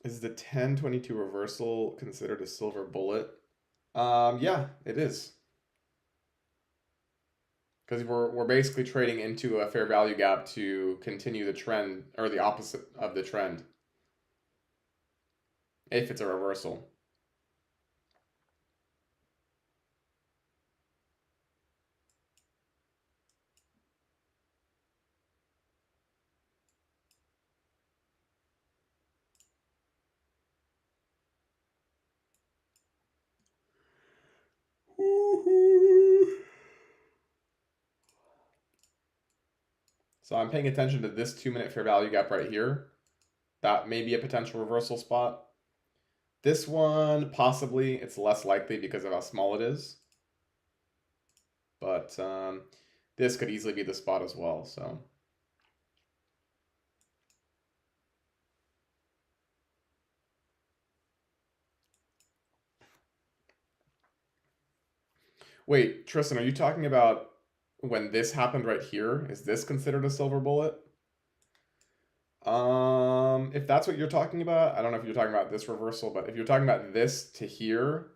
Is the 1022 reversal considered a silver bullet? Yeah, it is. Because we're basically trading into a fair value gap to continue the trend or the opposite of the trend if it's a reversal. So I'm paying attention to this 2-minute fair value gap right here. That may be a potential reversal spot. This one, possibly, it's less likely because of how small it is. But this could easily be the spot as well, so. Wait, Tristan, are you talking about when this happened right here? Is this considered a silver bullet? If that's what you're talking about, I don't know if you're talking about this reversal, but if you're talking about this to here,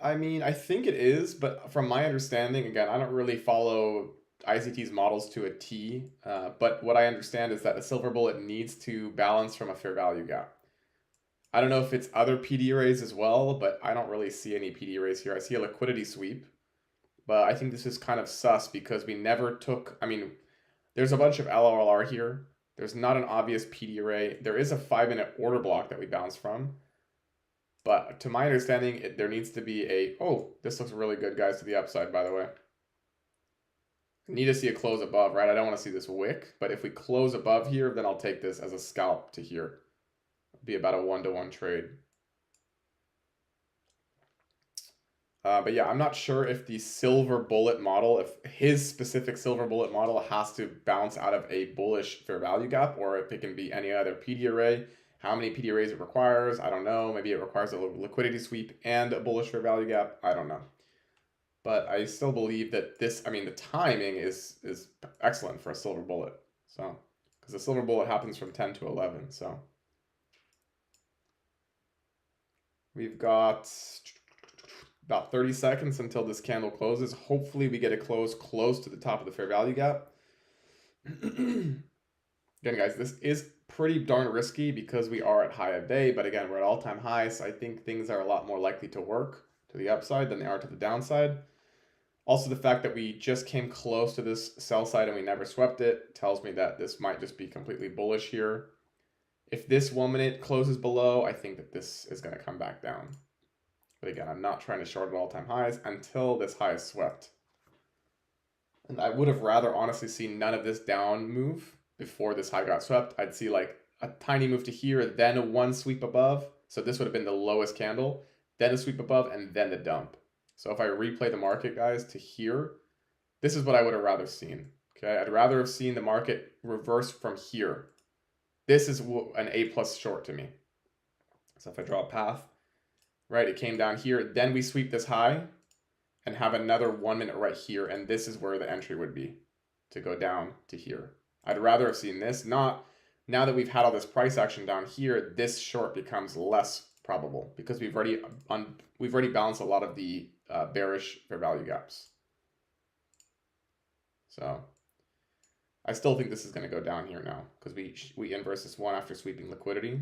I mean, I think it is, but from my understanding, again, I don't really follow ICT's models to a T, but what I understand is that a silver bullet needs to balance from a fair value gap. I don't know if it's other PD arrays as well, but I don't really see any PD arrays here. I see a liquidity sweep, but I think this is kind of sus because we never took, I mean, there's a bunch of LRLR here. There's not an obvious PD array. There is a 5-minute order block that we bounce from. But to my understanding, there needs to be a... Oh, this looks really good, guys, to the upside, by the way. Need to see a close above, right? I don't want to see this wick. But if we close above here, then I'll take this as a scalp to here. It'll be about a 1-to-1 trade. But yeah, I'm not sure if the silver bullet model, if his specific silver bullet model has to bounce out of a bullish fair value gap, or if it can be any other PD array. How many PD arrays it requires, I don't know. Maybe it requires a liquidity sweep and a bullish fair value gap. I don't know. But I still believe that this, I mean, the timing is excellent for a silver bullet. So, because the silver bullet happens from 10 to 11. So, we've got about 30 seconds until this candle closes. Hopefully we get a close to the top of the fair value gap. Again, guys, this is pretty darn risky because we are at high of day, but again, we're at all-time highs. So I think things are a lot more likely to work to the upside than they are to the downside. Also, the fact that we just came close to this sell side and we never swept it tells me that this might just be completely bullish here. If this 1 minute closes below, I think that this is going to come back down. But again, I'm not trying to short at all-time highs until this high is swept. And I would have rather honestly seen none of this down move before this high got swept. I'd see like a tiny move to here, then one sweep above. So this would have been the lowest candle, then a sweep above, and then the dump. So if I replay the market, guys, to here, this is what I would have rather seen. Okay, I'd rather have seen the market reverse from here. This is an A plus short to me. So if I draw a path, right, it came down here, then we sweep this high and have another 1 minute right here, and this is where the entry would be to go down to here. I'd rather have seen this, not now that we've had all this price action down here, this short becomes less probable because we've already balanced a lot of the bearish fair value gaps. So I still think this is going to go down here now because we inverse this one after sweeping liquidity.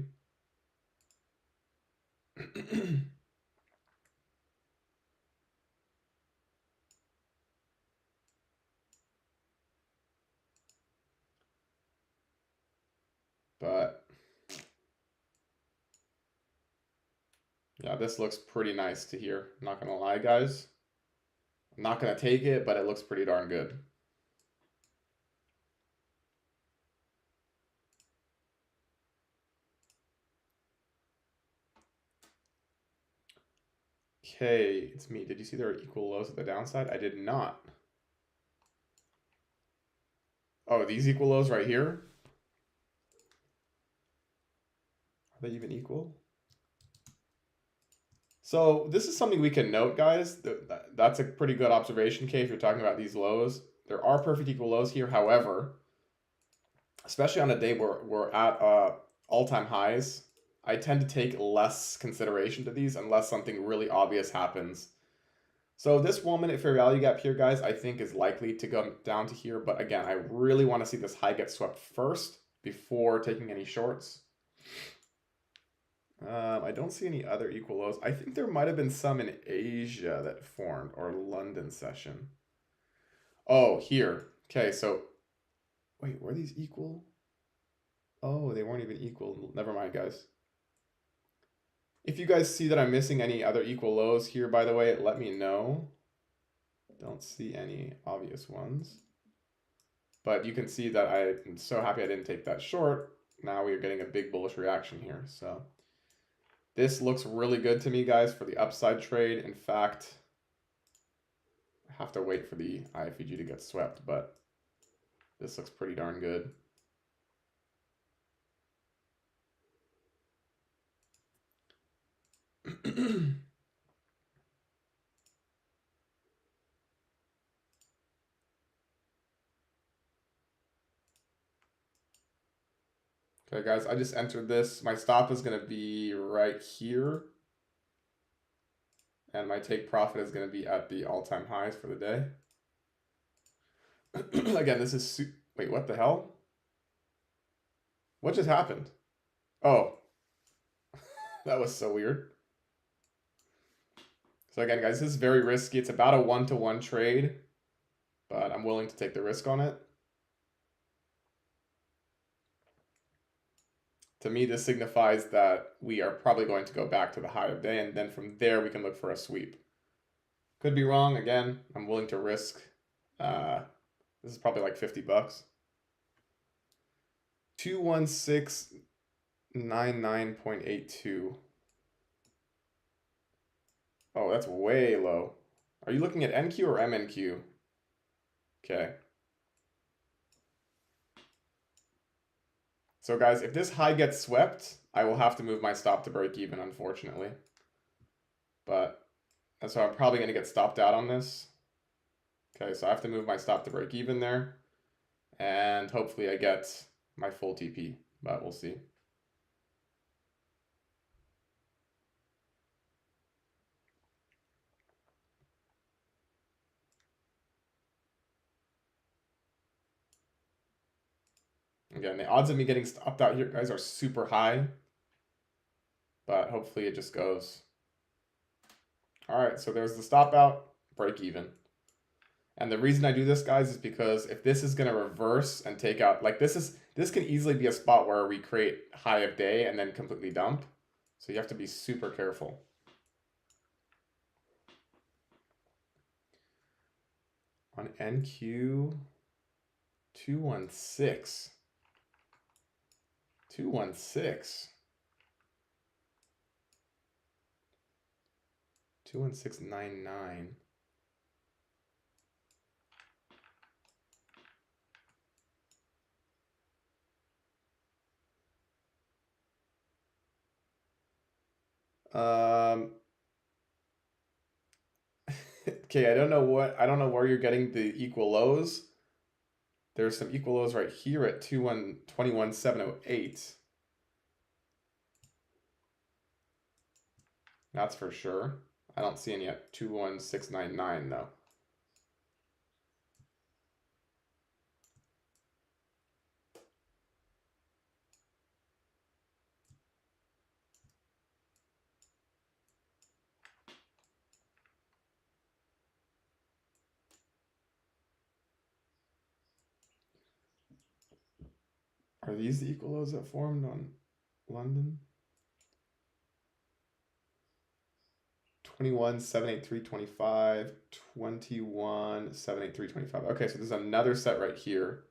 But yeah, this looks pretty nice to hear. Not gonna lie, guys. I'm not gonna take it, but it looks pretty darn good. Okay, it's me. Did you see there are equal lows at the downside? I did not. Oh, these equal lows right here? Are they even equal? So this is something we can note, guys. That's a pretty good observation, Kay, if you're talking about these lows. There are perfect equal lows here. However, especially on a day where we're at all-time highs, I tend to take less consideration to these unless something really obvious happens. So this 1 minute fair value gap here, guys, I think is likely to go down to here. But again, I really want to see this high get swept first before taking any shorts. I don't see any other equal lows. I think there might have been some in Asia that formed, or London session. Oh, here. Okay, so wait, were these equal? Oh, they weren't even equal. Never mind, guys. If you guys see that I'm missing any other equal lows here, by the way, let me know. Don't see any obvious ones. But you can see that I'm so happy I didn't take that short. Now we are getting a big bullish reaction here. So this looks really good to me, guys, for the upside trade. In fact, I have to wait for the IFEG to get swept, but this looks pretty darn good. Okay, guys, I just entered this. My stop is going to be right here. And my take profit is going to be at the all-time highs for the day. Again, this is... Wait, what the hell? What just happened? Oh. That was so weird. So again, guys, this is very risky. It's about a 1-to-1 trade. But I'm willing to take the risk on it. To me, this signifies that we are probably going to go back to the high of day, and then from there we can look for a sweep. Could be wrong. Again, I'm willing to risk. This is probably like 50 bucks. 216.99.82. Oh, that's way low. Are you looking at NQ or MNQ? Okay. So guys, if this high gets swept, I will have to move my stop to break even, unfortunately. But, and so I'm probably going to get stopped out on this. Okay, so I have to move my stop to break even there. And hopefully I get my full TP, but we'll see. Again, the odds of me getting stopped out here, guys, are super high. But hopefully it just goes. All right, so there's the stop out, break even. And the reason I do this, guys, is because if this is going to reverse and take out, like this can easily be a spot where we create high of day and then completely dump. So you have to be super careful. On NQ, 216. 216. 216.99. Okay, I don't know where you're getting the equal lows. There's some equal lows right here at 21.708. That's for sure. I don't see any at 216.99 though. Are these the equal lows that formed on London? 21, 783, 25, 21, 783, 25. Okay, so there's another set right here.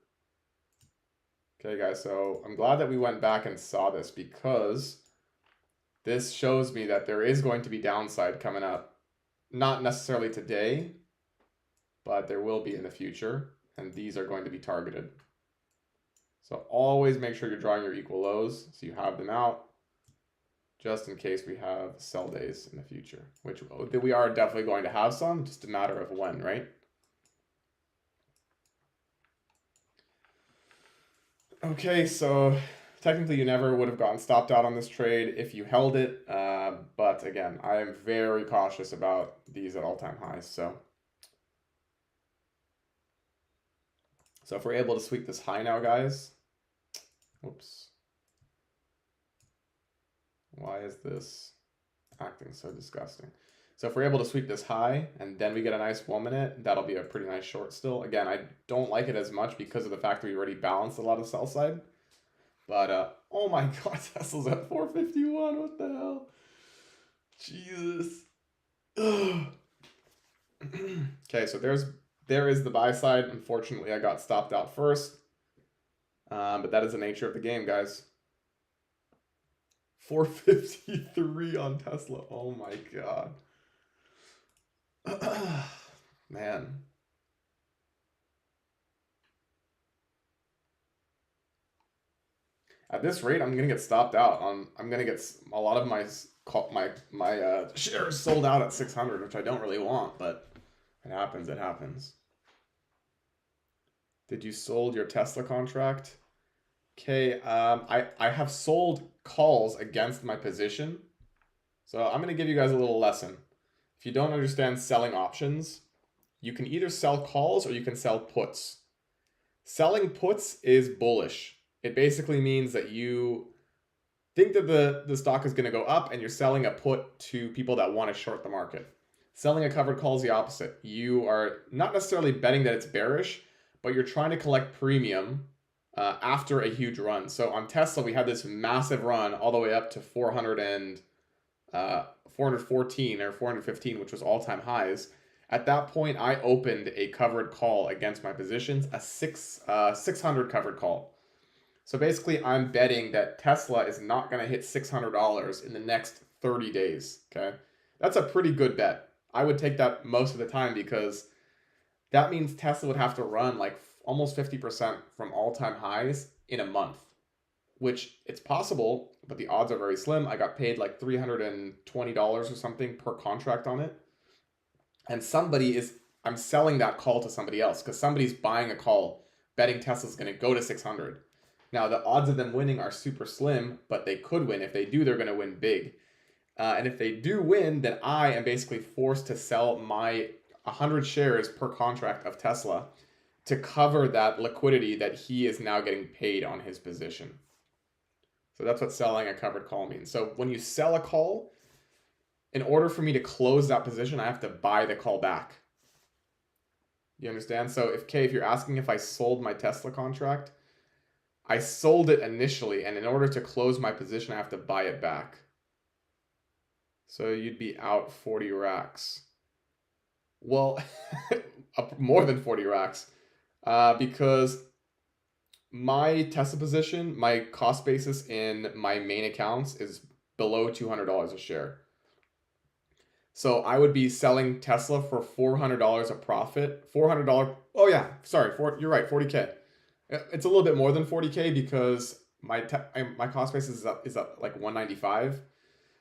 Okay, guys, so I'm glad that we went back and saw this because this shows me that there is going to be downside coming up. Not necessarily today, but there will be in the future, and these are going to be targeted. So always make sure you're drawing your equal lows so you have them out just in case we have sell days in the future, which we are definitely going to have some, just a matter of when, right? Okay, so technically you never would have gotten stopped out on this trade if you held it, but again, I am very cautious about these at all-time highs. So if we're able to sweep this high now, guys, oops. Why is this acting so disgusting? So if we're able to sweep this high and then we get a nice 1 minute, that'll be a pretty nice short still. Again, I don't like it as much because of the fact that we already balanced a lot of sell side. But oh my god, Tesla's at 451. What the hell? Jesus. Okay, so there is the buy side. Unfortunately, I got stopped out first. But that is the nature of the game, guys. 453 on Tesla. Oh my god. Man. At this rate, I'm gonna get stopped out on. I'm gonna get a lot of my shares sold out at 600, which I don't really want, but it happens. It happens. Did you sold your Tesla contract? Okay, I have sold calls against my position. So I'm gonna give you guys a little lesson. If you don't understand selling options, you can either sell calls or you can sell puts. Selling puts is bullish. It basically means that you think that the stock is going to go up and you're selling a put to people that want to short the market. Selling a covered call is the opposite. You are not necessarily betting that it's bearish, but you're trying to collect premium after a huge run. So on Tesla, we had this massive run all the way up to 414 or 415, which was all-time highs. At that point, I opened a covered call against my positions, a 600 covered call. So basically, I'm betting that Tesla is not going to hit $600 in the next 30 days, okay? That's a pretty good bet. I would take that most of the time because that means Tesla would have to run like almost 50% from all-time highs in a month, which it's possible, but the odds are very slim. I got paid like $320 or something per contract on it. And I'm selling that call to somebody else because somebody's buying a call betting Tesla's going to go to 600. Now, the odds of them winning are super slim, but they could win. If they do, they're going to win big. And if they do win, then I am basically forced to sell my 100 shares per contract of Tesla to cover that liquidity that he is now getting paid on his position. So that's what selling a covered call means. So when you sell a call, in order for me to close that position, I have to buy the call back. You understand? So if you're asking if I sold my Tesla contract, I sold it initially, and in order to close my position, I have to buy it back. So you'd be out 40 racks. Well, more than 40 racks. Because my Tesla position, my cost basis in my main accounts is below $200 a share. So I would be selling Tesla for $400 a profit. $400. Oh yeah, sorry. You're right. 40K. It's a little bit more than 40K because my cost basis is up like 195.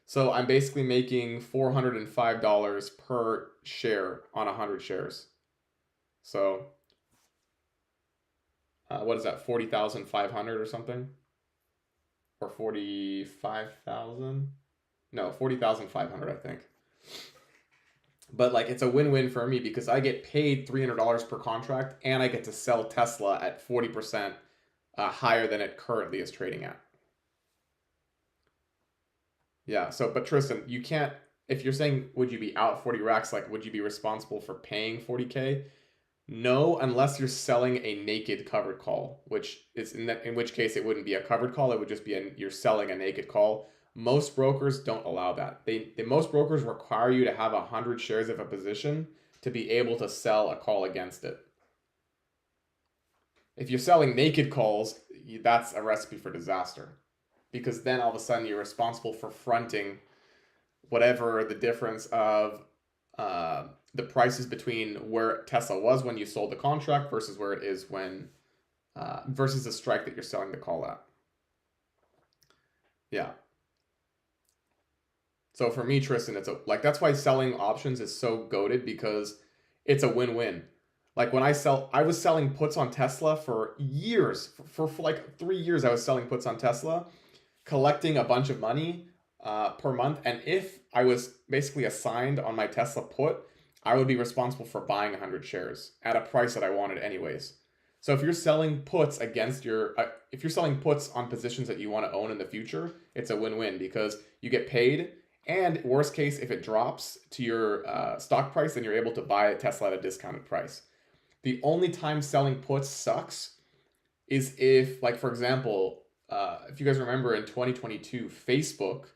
So I'm basically making $405 per share on 100 shares. So what is that? 40,500 or something? Or 45,000? No, 40,500, I think. But like it's a win-win for me because I get paid $300 per contract and I get to sell Tesla at 40% higher than it currently is trading at. Yeah, so but Tristan, you can't, if you're saying would you be out 40 racks, like would you be responsible for paying 40K? No, unless you're selling a naked covered call, which is in which case it wouldn't be a covered call. It would just be you're selling a naked call. Most brokers don't allow that. Most brokers require you to have 100 shares of a position to be able to sell a call against it. If you're selling naked calls, that's a recipe for disaster, because then all of a sudden you're responsible for fronting whatever the difference of the prices between where Tesla was when you sold the contract versus where it is when versus the strike that you're selling the call at. Yeah. So for me, Tristan, it's like that's why selling options is so goated, because it's a win-win. Like when I was selling puts on Tesla for years. For like 3 years, I was selling puts on Tesla, collecting a bunch of money per month. And if I was basically assigned on my Tesla put, I would be responsible for buying 100 shares at a price that I wanted anyways. So if you're selling puts against if you're selling puts on positions that you want to own in the future, it's a win-win, because you get paid, and worst case, if it drops to your stock price, then you're able to buy a Tesla at a discounted price. The only time selling puts sucks is if, like, for example, if you guys remember in 2022, Facebook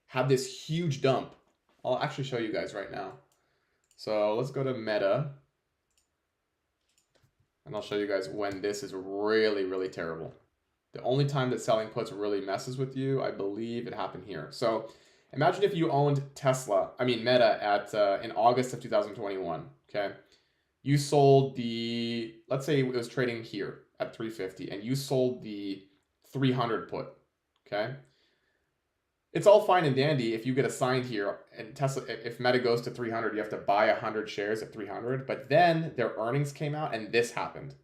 had this huge dump. I'll actually show you guys right now. So let's go to Meta, and I'll show you guys when this is really, really terrible. The only time that selling puts really messes with you, I believe it happened here. So imagine if you owned Meta at in August of 2021, okay? You sold let's say it was trading here at 350, and you sold the 300 put, okay? It's all fine and dandy if you get assigned here, and Tesla, if Meta goes to 300, you have to buy 100 shares at 300, but then their earnings came out and this happened.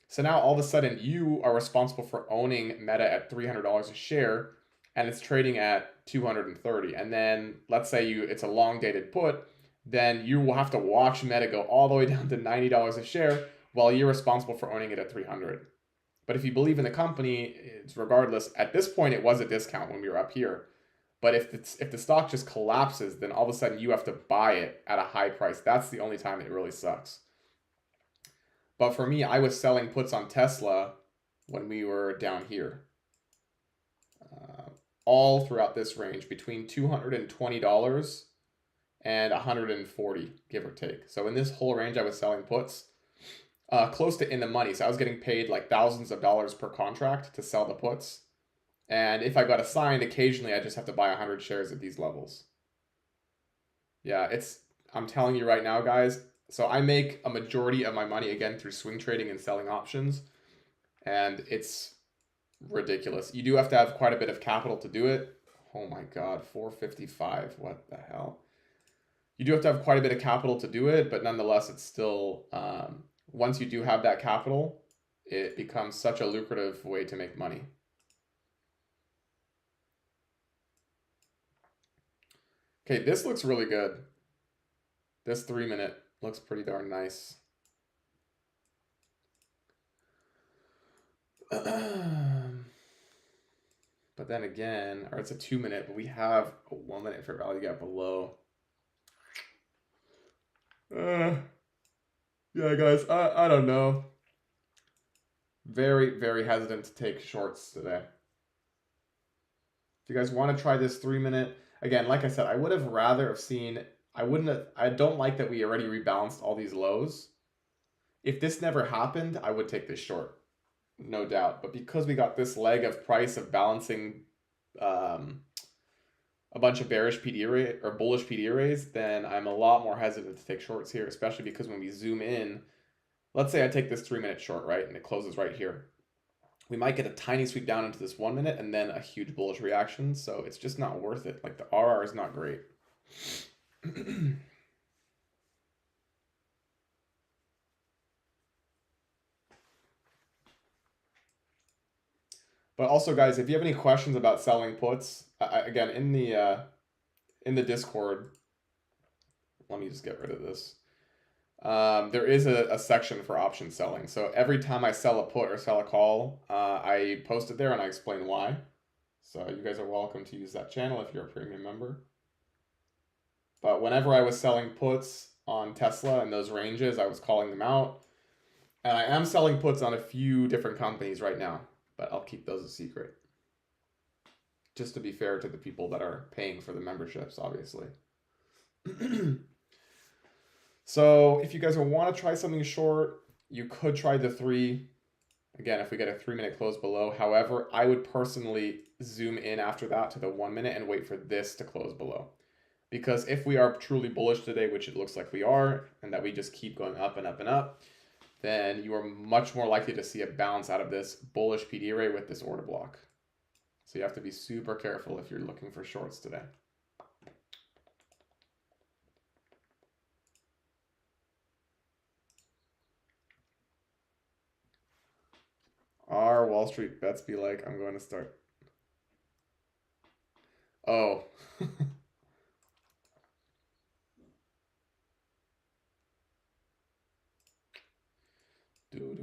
So now all of a sudden you are responsible for owning Meta at $300 a share, and it's trading at 230. And then let's say it's a long dated put, then you will have to watch Meta go all the way down to $90 a share while you're responsible for owning it at 300. But if you believe in the company, it's regardless. At this point, it was a discount when we were up here. But if the stock just collapses, then all of a sudden you have to buy it at a high price. That's the only time it really sucks. But for me, I was selling puts on Tesla when we were down here. All throughout this range between $220 and $140, give or take. So in this whole range, I was selling puts close to in the money. So I was getting paid like thousands of dollars per contract to sell the puts. And if I got assigned, occasionally I just have to buy 100 shares at these levels. Yeah, I'm telling you right now, guys. So I make a majority of my money, again, through swing trading and selling options. And it's ridiculous. You do have to have quite a bit of capital to do it. Oh my God, 455. What the hell? You do have to have quite a bit of capital to do it, but nonetheless, it's still, once you do have that capital, it becomes such a lucrative way to make money. Okay, this looks really good. This 3-minute looks pretty darn nice. But then again, or it's a 2-minute, but we have a 1-minute for value gap below. Yeah, guys, I don't know. Very, very hesitant to take shorts today. If you guys want to try this 3-minute, again, like I said, I would have rather have seen, I don't like that we already rebalanced all these lows. If this never happened, I would take this short, no doubt. But because we got this leg of price of balancing a bunch of bearish PD array or bullish PD arrays, then I'm a lot more hesitant to take shorts here, especially because when we zoom in, let's say I take this 3-minute short, right, and it closes right here. We might get a tiny sweep down into this 1-minute and then a huge bullish reaction. So it's just not worth it. Like the RR is not great. But also, guys, if you have any questions about selling puts, again, in the Discord, let me just get rid of this. There is a section for option selling. So every time I sell a put or sell a call, I post it there and I explain why. So you guys are welcome to use that channel if you're a premium member. But whenever I was selling puts on Tesla in those ranges, I was calling them out. And I am selling puts on a few different companies right now, but I'll keep those a secret. Just to be fair to the people that are paying for the memberships, obviously. So if you guys want to try something short, you could try the 3. Again, if we get a 3-minute close below. However, I would personally zoom in after that to the 1 minute and wait for this to close below. Because if we are truly bullish today, which it looks like we are, and that we just keep going up and up and up, then you are much more likely to see a bounce out of this bullish PD array with this order block. So you have to be super careful if you're looking for shorts today. Our Wall Street bets be like, I'm going to start. Oh.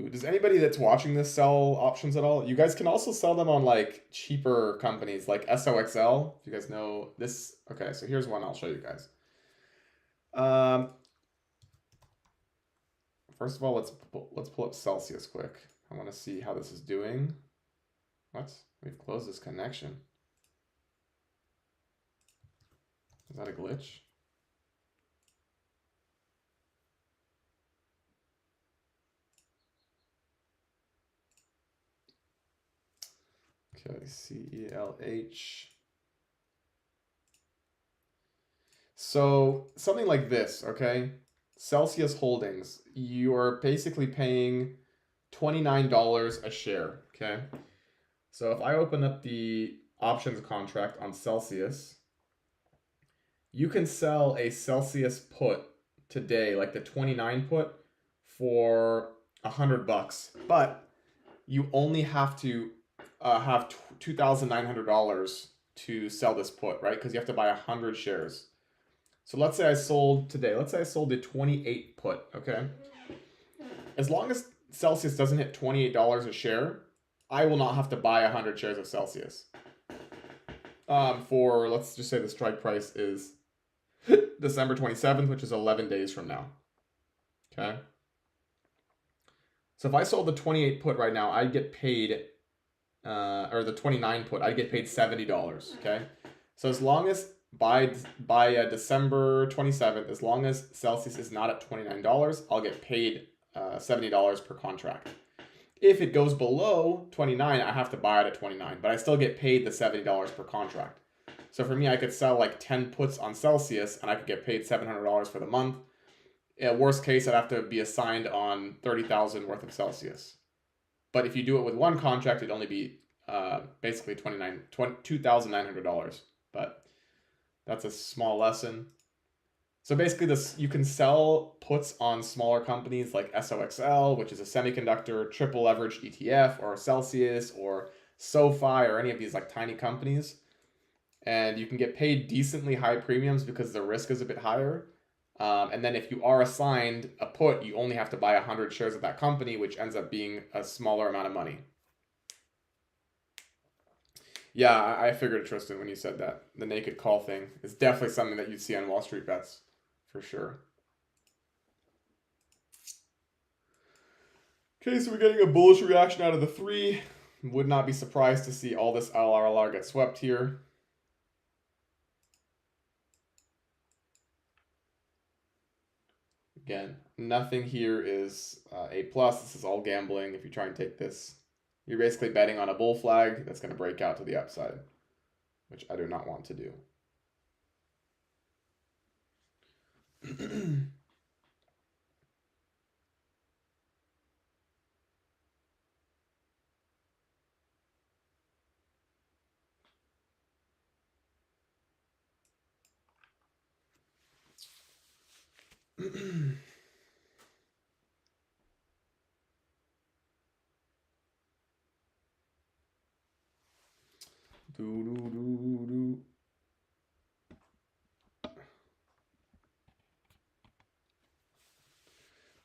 Does anybody that's watching this sell options at all? You guys can also sell them on like cheaper companies like SOXL. If you guys know this. Okay, so here's one I'll show you guys. First of all, let's pull up Celsius quick. I want to see how this is doing. What? We've closed this connection. Is that a glitch? Okay, CELH. So something like this, okay? Celsius Holdings, you are basically paying $29 a share, okay? So if I open up the options contract on Celsius, you can sell a Celsius put today, like the 29 put, for $100, but you only have to have $2,900 to sell this put, right? Because you have to buy 100 shares. So let's say I sold today. Let's say I sold the 28 put, okay? As long as Celsius doesn't hit $28 a share, I will not have to buy 100 shares of Celsius. For, let's just say the strike price is December 27th, which is 11 days from now. Okay? So if I sold the 28 put right now, I'd get paid, or the 29 put, I'd get paid $70, okay? So as long as by December 27th, as long as Celsius is not at $29, I'll get paid $70 per contract. If it goes below 29, I have to buy it at 29, but I still get paid the $70 per contract. So for me, I could sell like 10 puts on Celsius and I could get paid $700 for the month. Worst case, I'd have to be assigned on 30,000 worth of Celsius. But if you do it with one contract, it'd only be basically $2,900. But that's a small lesson. So basically, you can sell puts on smaller companies like SOXL, which is a semiconductor triple leveraged ETF, or Celsius, or SoFi, or any of these like tiny companies. And you can get paid decently high premiums because the risk is a bit higher. And then if you are assigned a put, you only have to buy 100 shares of that company, which ends up being a smaller amount of money. Yeah, I figured, Tristan, when you said that. The naked call thing is definitely something that you'd see on Wall Street bets, for sure. Okay, so we're getting a bullish reaction out of the 3. Would not be surprised to see all this LRLR get swept here. Again, nothing here is A+. This is all gambling. If you try and take this, you're basically betting on a bull flag that's going to break out to the upside, which I do not want to do.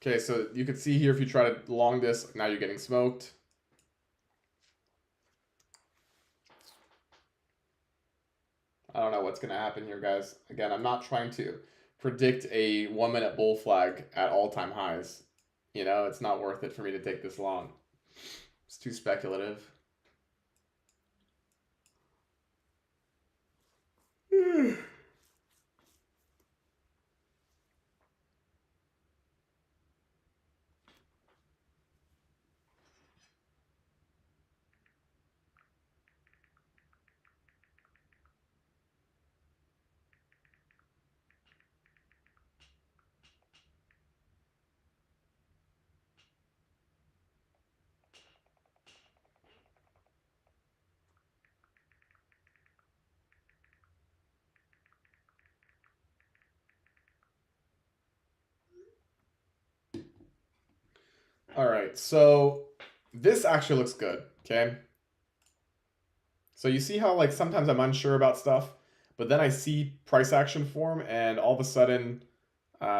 Okay, so you can see here if you try to long this, now you're getting smoked. I don't know what's going to happen here, guys. Again, I'm not trying to predict a 1-minute bull flag at all-time highs. You know, it's not worth it for me to take this long. It's too speculative. All right, so this actually looks good, okay? So you see how like sometimes I'm unsure about stuff, but then I see price action form and all of a sudden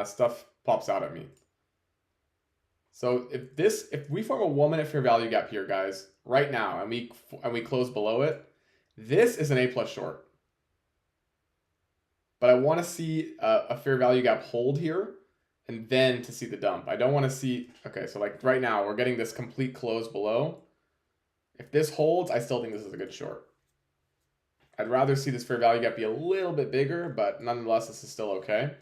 stuff pops out at me. So if we form a 1 minute fair value gap here, guys, right now, and we close below it, this is an A plus short. But I want to see a fair value gap hold here, and then to see the dump. I don't want to see. Okay, so like right now we're getting this complete close below. If this holds, I still think this is a good short. I'd rather see this fair value gap be a little bit bigger, but nonetheless, this is still okay.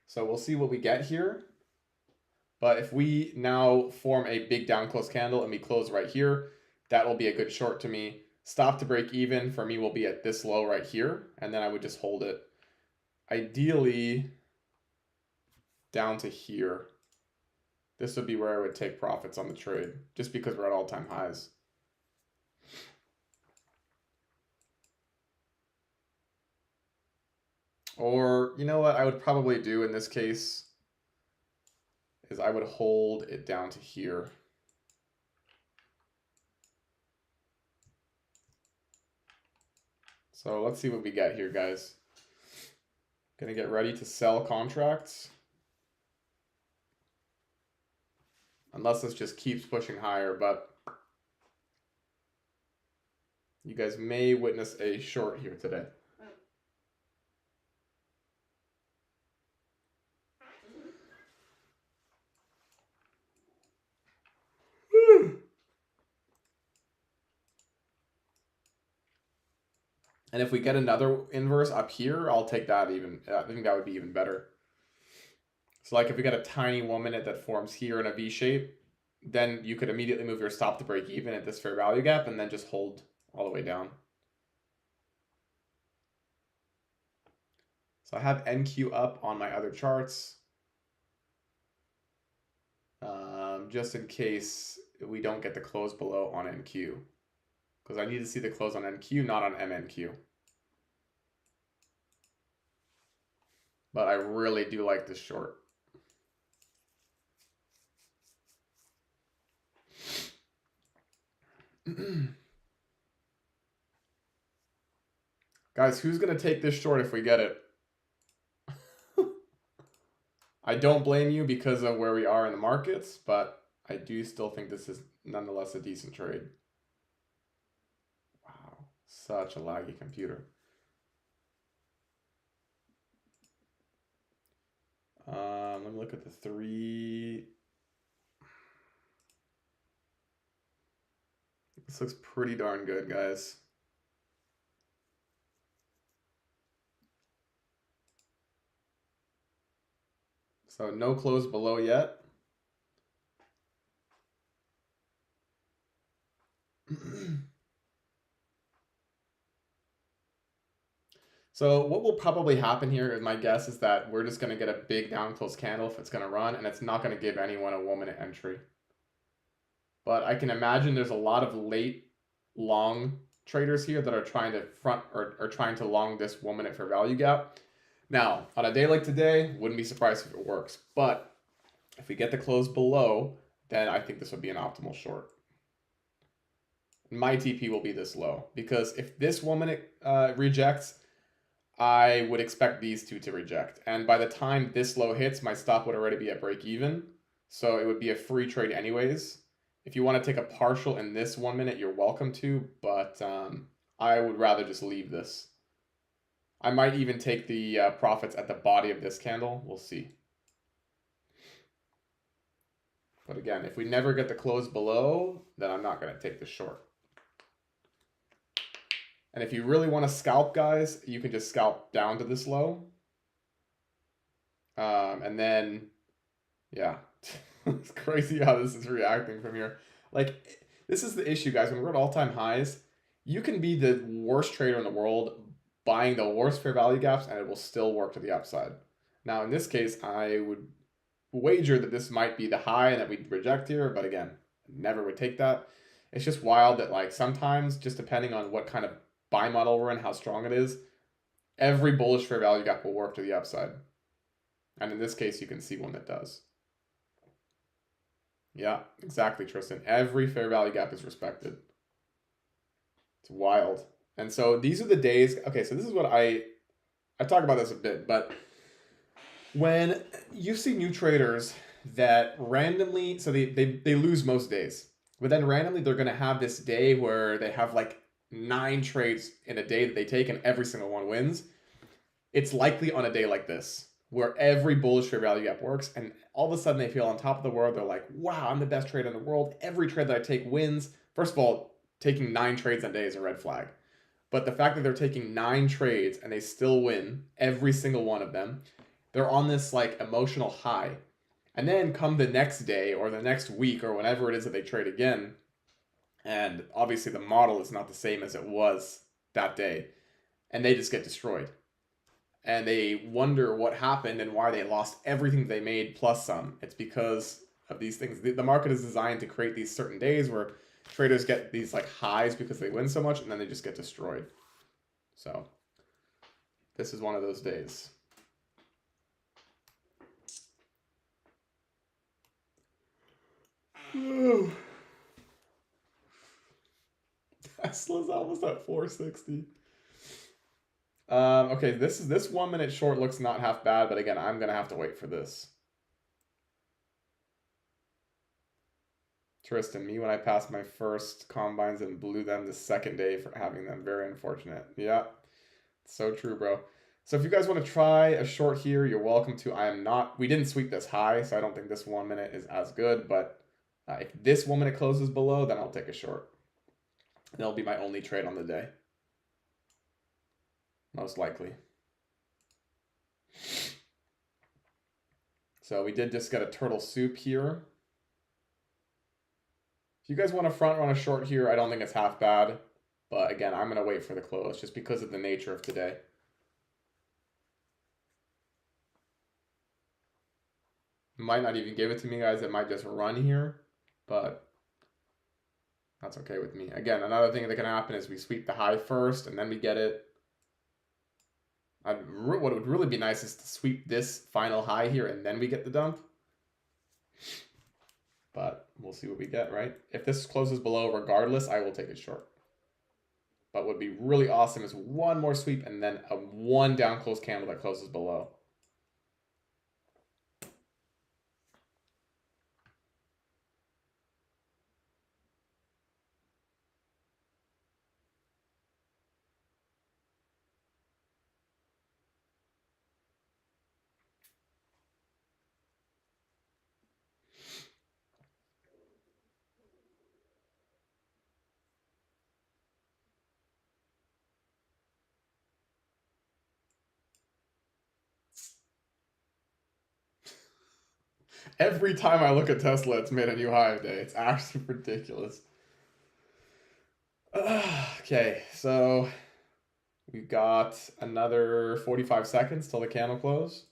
So we'll see what we get here. But if we now form a big down close candle and we close right here, that will be a good short to me. Stop to break even for me will be at this low right here, and then I would just hold it. Ideally, down to here. This would be where I would take profits on the trade, just because we're at all-time highs. Or, you know what I would probably do in this case is I would hold it down to here. So let's see what we get here, guys. Gonna get ready to sell contracts. Unless this just keeps pushing higher, but you guys may witness a short here today. And if we get another inverse up here, I'll take that even. I think that would be even better. So like if we get a tiny 1 minute that forms here in a V shape, then you could immediately move your stop to break even at this fair value gap and then just hold all the way down. So I have NQ up on my other charts. Just in case we don't get the close below on NQ. Because I need to see the close on NQ, not on MNQ. But I really do like this short. Guys, who's going to take this short if we get it? I don't blame you because of where we are in the markets, but I do still think this is nonetheless a decent trade. Wow, such a laggy computer. Let me look at the 3. This looks pretty darn good, guys. So no close below yet. So what will probably happen here, my guess, is that we're just going to get a big down close candle if it's going to run, and it's not going to give anyone a 1 minute entry. But I can imagine there's a lot of late long traders here that are trying to front or trying to long this 1 minute fair value gap. Now, on a day like today, wouldn't be surprised if it works. But if we get the close below, then I think this would be an optimal short. My TP will be this low because if this 1 minute rejects, I would expect these two to reject. And by the time this low hits, my stop would already be at break even. So it would be a free trade anyways. If you want to take a partial in this 1 minute, you're welcome to, but I would rather just leave this. I might even take the profits at the body of this candle. We'll see. But again, if we never get the close below, then I'm not going to take the short. And if you really want to scalp, guys, you can just scalp down to this low. And then, yeah, it's crazy how this is reacting from here. Like, this is the issue, guys. When we're at all-time highs, you can be the worst trader in the world buying the worst fair value gaps, and it will still work to the upside. Now, in this case, I would wager that this might be the high and that we'd reject here, but again, never would take that. It's just wild that, like, sometimes, just depending on what kind of buy model we're in, how strong it is, every bullish fair value gap will work to the upside. And in this case, you can see one that does. Yeah, exactly, Tristan. Every fair value gap is respected. It's wild. And so these are the days. Okay, so this is what I talk about this a bit, but when you see new traders that randomly, so they lose most days, but then randomly they're going to have this day where they have like 9 trades in a day that they take and every single one wins. It's likely on a day like this where every bullish fair value gap works, and all of a sudden they feel on top of the world. They're like, wow, I'm the best trader in the world. Every trade that I take wins. First of all, taking 9 trades a day is a red flag. But the fact that they're taking 9 trades and they still win every single one of them, they're on this like emotional high. And then come the next day or the next week or whenever it is that they trade again, and obviously the model is not the same as it was that day, and they just get destroyed. And they wonder what happened and why they lost everything they made plus some. It's because of these things. The market is designed to create these certain days where traders get these like highs because they win so much, and then they just get destroyed. So this is one of those days. Tesla's almost at 460. Okay, this 1 minute short looks not half bad, but again, I'm gonna have to wait for this. Tristan, me when I passed my first combines and blew them the second day for having them. Very unfortunate. Yeah, so true, bro. So if you guys want to try a short here, you're welcome to. We didn't sweep this high, so I don't think this 1 minute is as good, but if this 1 minute closes below, then I'll take a short. That'll be my only trade on the day. Most likely. So we did just get a turtle soup here. If you guys want to front run a short here, I don't think it's half bad. But again, I'm going to wait for the close just because of the nature of today. Might not even give it to me, guys. It might just run here. But that's okay with me. Again, another thing that can happen is we sweep the high first and then we get it. What would really be nice is to sweep this final high here and then we get the dump. But we'll see what we get, right? If this closes below regardless, I will take it short. But what would be really awesome is one more sweep and then a one down close candle that closes below. Every time I look at Tesla, it's made a new high of day. It's actually ridiculous. Okay, so we've got another 45 seconds till the candle close.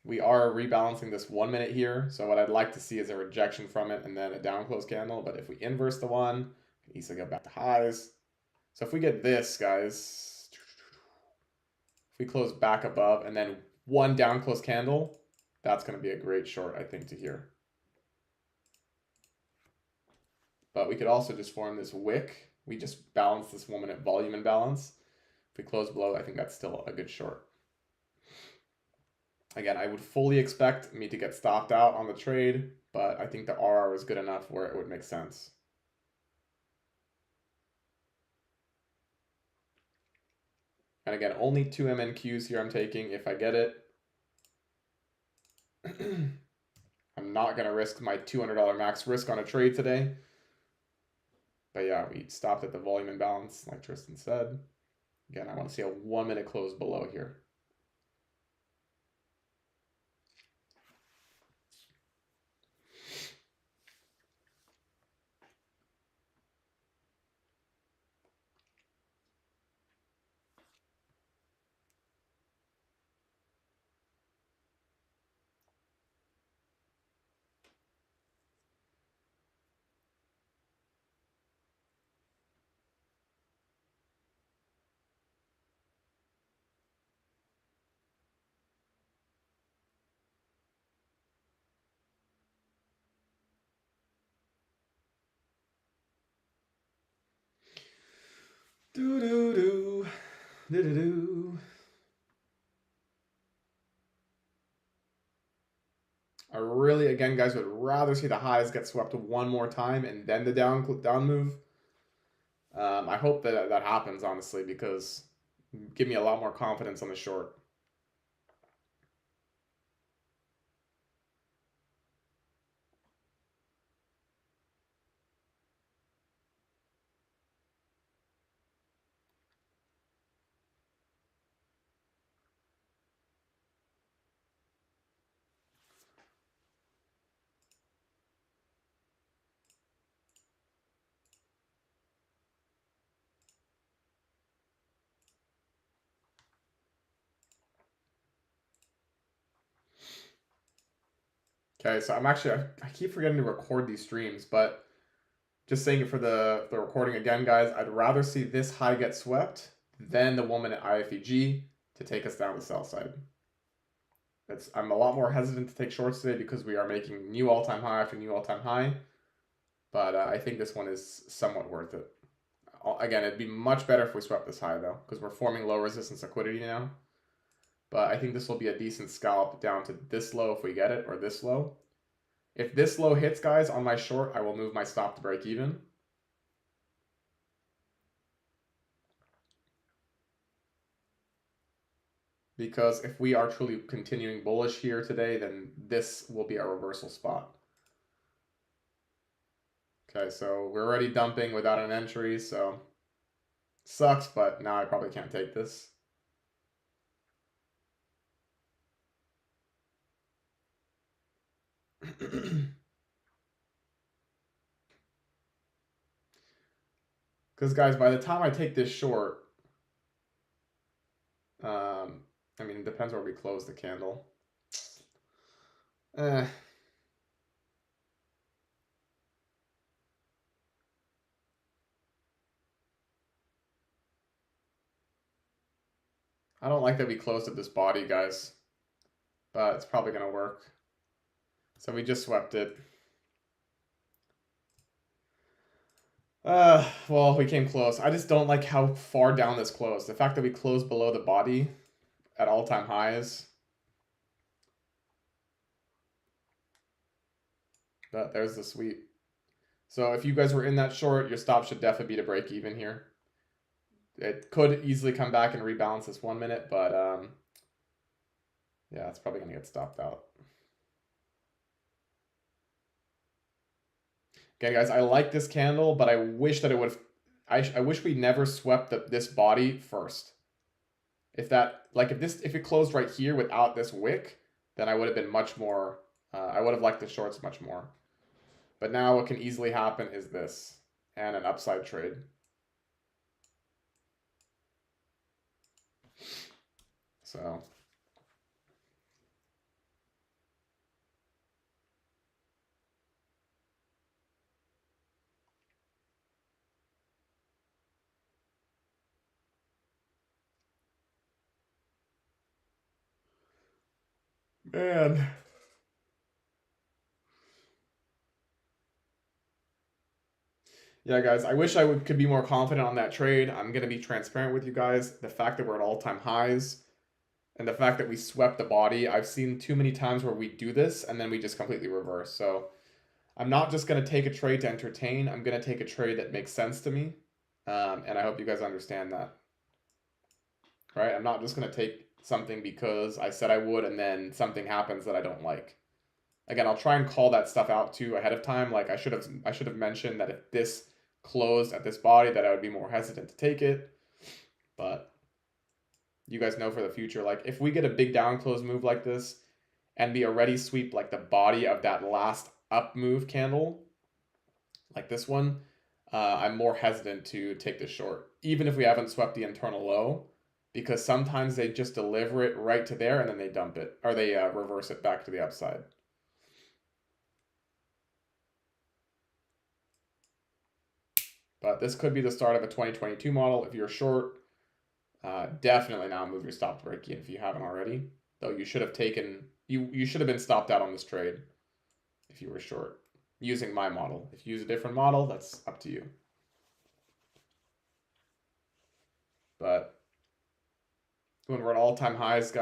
We are rebalancing this 1 minute here. So what I'd like to see is a rejection from it and then a down close candle. But if we inverse the one, we can easily go back to highs. So if we get this, guys, if we close back above and then one down close candle, that's going to be a great short, I think, to here. But we could also just form this wick. We just balance this 1 minute volume imbalance. If we close below, I think that's still a good short. Again, I would fully expect me to get stopped out on the trade, but I think the RR is good enough where it would make sense. And again, only 2 MNQs here I'm taking if I get it. I'm not going to risk my $200 max risk on a trade today. But yeah, we stopped at the volume imbalance, like Tristan said. Again, I want to see a 1 minute close below here. Do do do do do do. I really, again, guys, would rather see the highs get swept one more time and then the down move. I hope that that happens, honestly, because give me a lot more confidence on the short. Okay, so I keep forgetting to record these streams, but just saying it for the recording again, guys, I'd rather see this high get swept than the 1 minute IFEG to take us down the sell side. I'm a lot more hesitant to take shorts today because we are making new all-time high after new all-time high, but I think this one is somewhat worth it. Again, it'd be much better if we swept this high, though, because we're forming low resistance liquidity now. But I think this will be a decent scalp down to this low if we get it, or this low. If this low hits, guys, on my short, I will move my stop to break even. Because if we are truly continuing bullish here today, then this will be our reversal spot. Okay, so we're already dumping without an entry, so sucks, but now I probably can't take this. Because, guys, by the time I take this short, I mean, it depends where we close the candle. I don't like that we closed at this body, guys, but it's probably going to work. So we just swept it. Well, we came close. I just don't like how far down this closed. The fact that we closed below the body at all-time highs. But there's the sweep. So if you guys were in that short, your stop should definitely be to break even here. It could easily come back and rebalance this 1 minute, but yeah, it's probably gonna get stopped out. Again, guys, I like this candle, but I wish that it would. I wish we never swept this body first. If it closed right here without this wick, then I would have been much more. I would have liked the shorts much more. But now what can easily happen is this and an upside trade. So. Man. Yeah, guys, I wish could be more confident on that trade. I'm going to be transparent with you guys. The fact that we're at all-time highs and the fact that we swept the body, I've seen too many times where we do this and then we just completely reverse. So I'm not just going to take a trade to entertain. I'm going to take a trade that makes sense to me. And I hope you guys understand that. right? I'm not just going to take something because I said I would and then something happens that I don't like. Again, I'll try and call that stuff out too ahead of time. Like I should have mentioned that if this closed at this body that I would be more hesitant to take it. But you guys know for the future, like if we get a big down close move like this and we already sweep like the body of that last up move candle, like this one, I'm more hesitant to take this short, even if we haven't swept the internal low, because sometimes they just deliver it right to there and then they dump it, or they reverse it back to the upside. But this could be the start of a 2022 model. If you're short, definitely now move your stop to break in if you haven't already. Though you should have taken, you should have been stopped out on this trade if you were short using my model. If you use a different model, that's up to you. But when we're at all-time highs,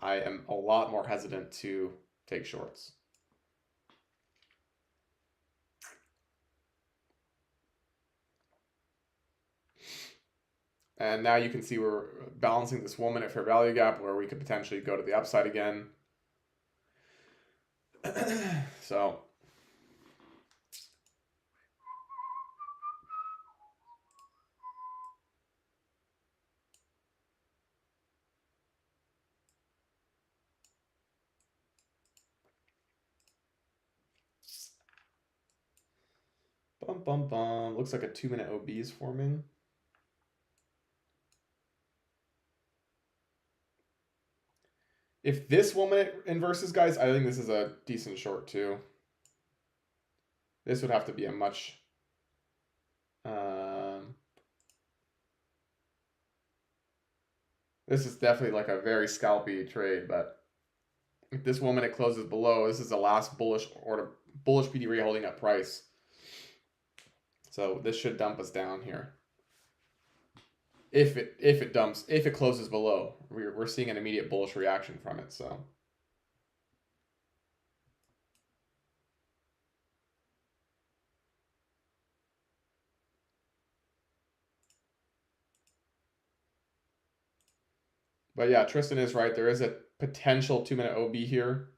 I am a lot more hesitant to take shorts. And now you can see we're balancing this 1 minute fair value gap where we could potentially go to the upside again. So bum bum bum. Looks like a 2 minute OB is forming. If this 1 minute inverses, guys, I think this is a decent short too. This would have to be a much this is definitely like a very scalpy trade, but if this 1 minute closes below, this is the last bullish order, bullish PDR holding up price. So this should dump us down here. If it closes below, we're seeing an immediate bullish reaction from it. So but yeah, Tristan is right. There is a potential 2 minute OB here.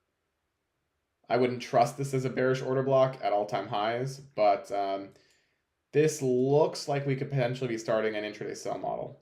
I wouldn't trust this as a bearish order block at all-time highs, but this looks like we could potentially be starting an intraday sell model.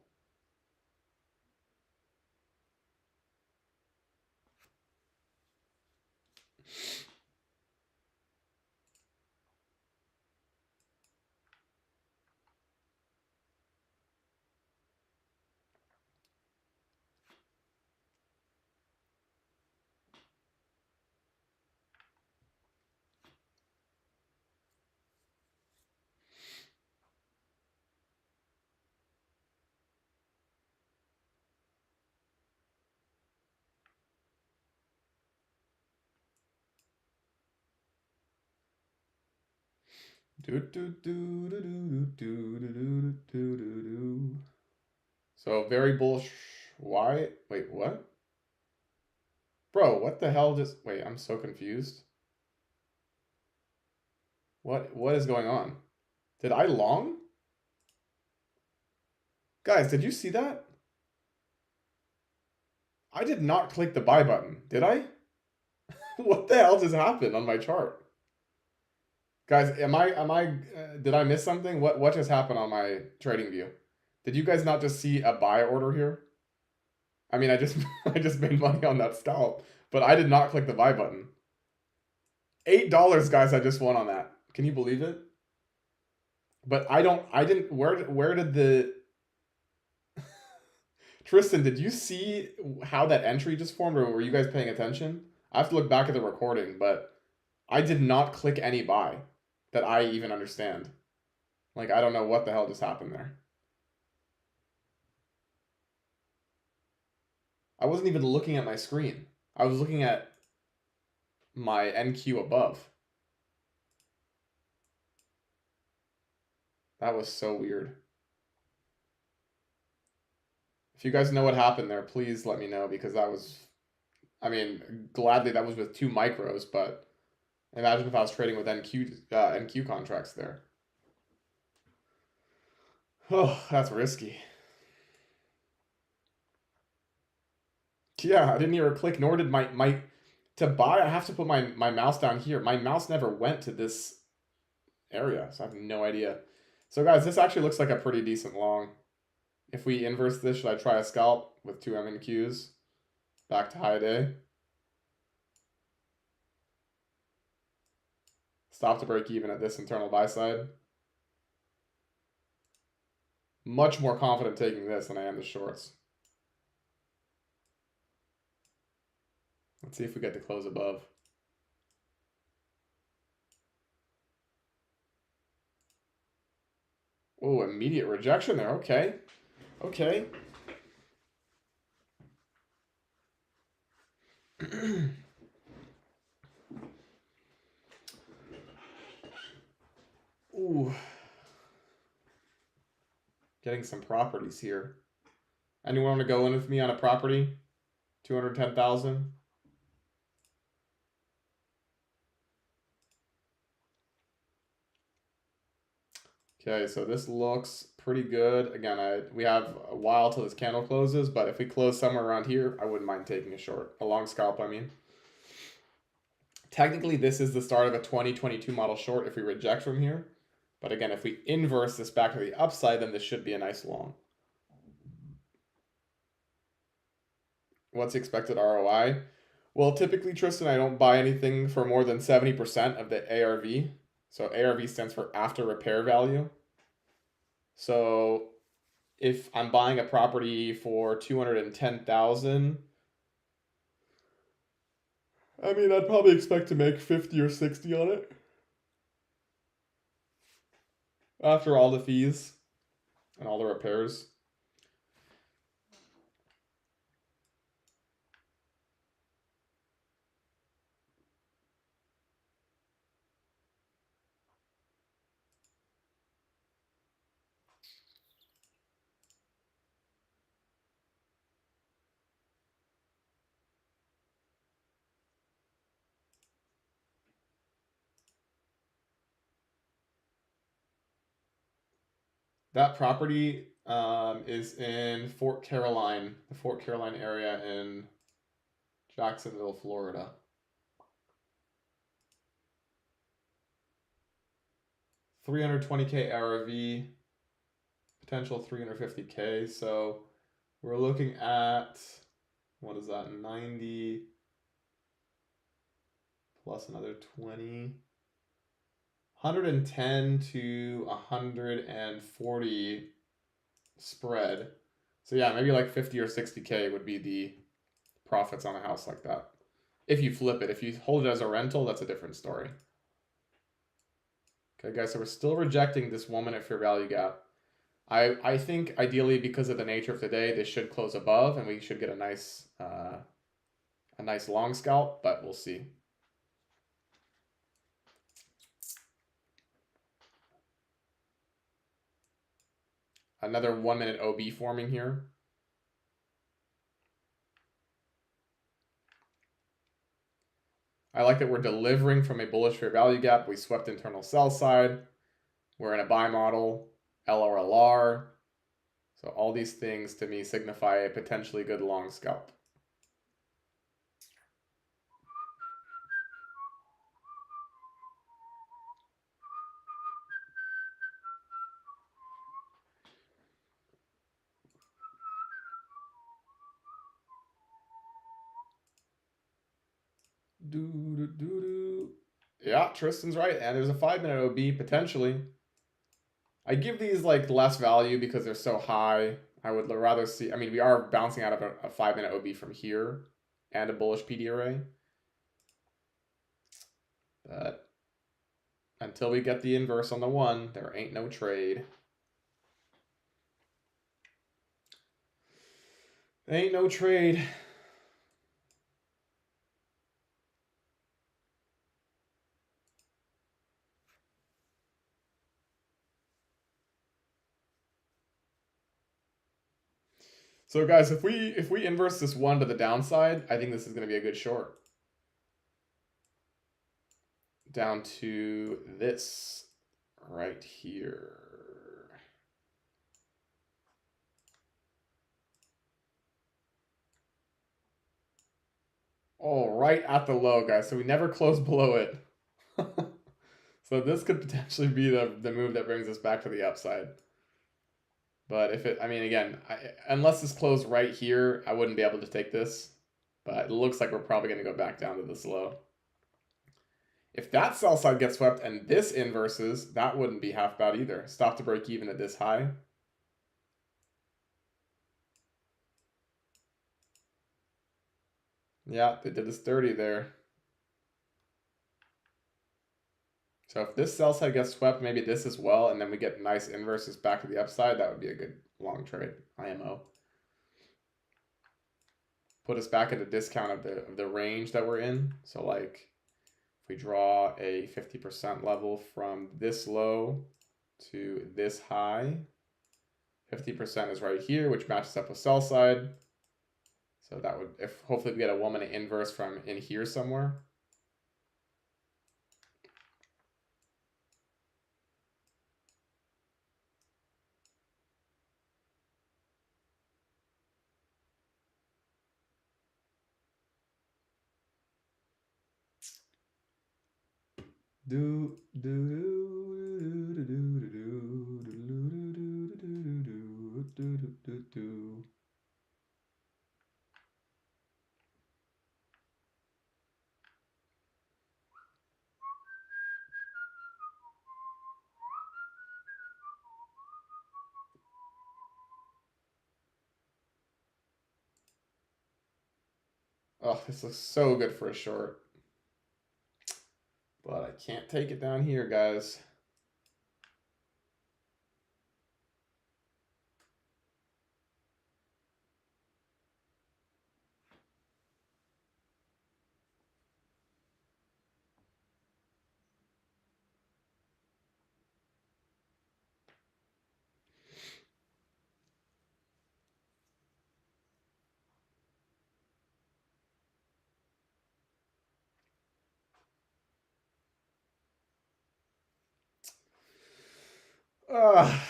So very bullish. Why? Wait, what? Bro, what the hell just... Wait, I'm so confused. What is going on? Did I long? Guys, did you see that? I did not click the buy button, did I? What the hell just happened on my chart? Guys, did I miss something? What just happened on my trading view? Did you guys not just see a buy order here? I mean, I just I just made money on that scalp, but I did not click the buy button. $8, guys, I just won on that. Can you believe it? But I didn't, where did the, Tristan, did you see how that entry just formed, or were you guys paying attention? I have to look back at the recording, but I did not click any buy that I even understand. Like, I don't know what the hell just happened there. I wasn't even looking at my screen. I was looking at my NQ above. That was so weird. If you guys know what happened there, please let me know, because that was, I mean, gladly that was with 2 micros, but imagine if I was trading with NQ contracts there. Oh, that's risky. Yeah, I didn't hear a click, nor did my to buy, I have to put my mouse down here. My mouse never went to this area, so I have no idea. So guys, this actually looks like a pretty decent long. If we inverse this, should I try a scalp with two MNQs? Back to high day. Stop to break even at this internal buy side. Much more confident taking this than I am the shorts. Let's see if we get to close above. Oh, immediate rejection there. Okay. Okay. Ooh. Getting some properties here. Anyone want to go in with me on a property? 210,000. Okay, so this looks pretty good. Again, we have a while till this candle closes, but if we close somewhere around here, I wouldn't mind taking a short. A long scalp, I mean. Technically, this is the start of a 2022 model short if we reject from here. But again, if we inverse this back to the upside, then this should be a nice long. What's the expected ROI? Well, typically, Tristan, I don't buy anything for more than 70% of the ARV. So ARV stands for after repair value. So if I'm buying a property for 210,000, I mean, I'd probably expect to make 50 or 60 on it. After all the fees and all the repairs. That property is in Fort Caroline, the Fort Caroline area in Jacksonville, Florida. 320K RV, potential 350K. So we're looking at, what is that, 90 plus another 20. 110 to 140 spread. So yeah, maybe like 50 or 60K would be the profits on a house like that. If you flip it. If you hold it as a rental, that's a different story. Okay, guys, so we're still rejecting this 1 minute fair value gap. I think ideally, because of the nature of today, this should close above and we should get a nice long scalp, but we'll see. Another 1 minute OB forming here. I like that we're delivering from a bullish fair value gap. We swept internal sell side. We're in a buy model, LRLR. So all these things to me signify a potentially good long scalp. Yeah, Tristan's right. And there's a 5 minute OB potentially. I give these like less value because they're so high. I would rather see, I mean, we are bouncing out of a 5 minute OB from here and a bullish PD array. But until we get the inverse on the 1, there ain't no trade. Ain't no trade. So guys, if we inverse this 1 to the downside, I think this is going to be a good short. Down to this right here. Oh, right at the low, guys. So we never close below it. So this could potentially be the move that brings us back to the upside. But if it, I mean, again, unless this closed right here, I wouldn't be able to take this. But it looks like we're probably going to go back down to this low. If that sell side gets swept and this inverses, that wouldn't be half bad either. Stop to break even at this high. Yeah, they did us dirty there. So if this sell side gets swept, maybe this as well, and then we get nice inverses back to the upside, that would be a good long trade, IMO. Put us back at a discount of the range that we're in. So like if we draw a 50% level from this low to this high, 50% is right here, which matches up with sell side. So that would, if hopefully we get a 1 minute inverse from in here somewhere. Oh, this looks so good for a short. But I can't take it down here, guys.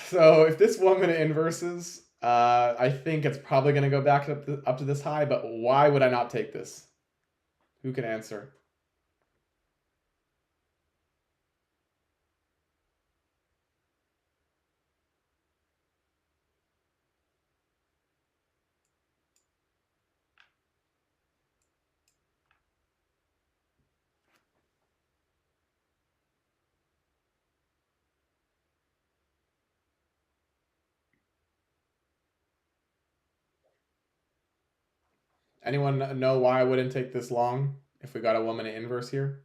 So if this 1 minute inverses, I think it's probably going to go back up to this high, but why would I not take this? Who can answer? Anyone know why I wouldn't take this long if we got a 1 minute inverse here?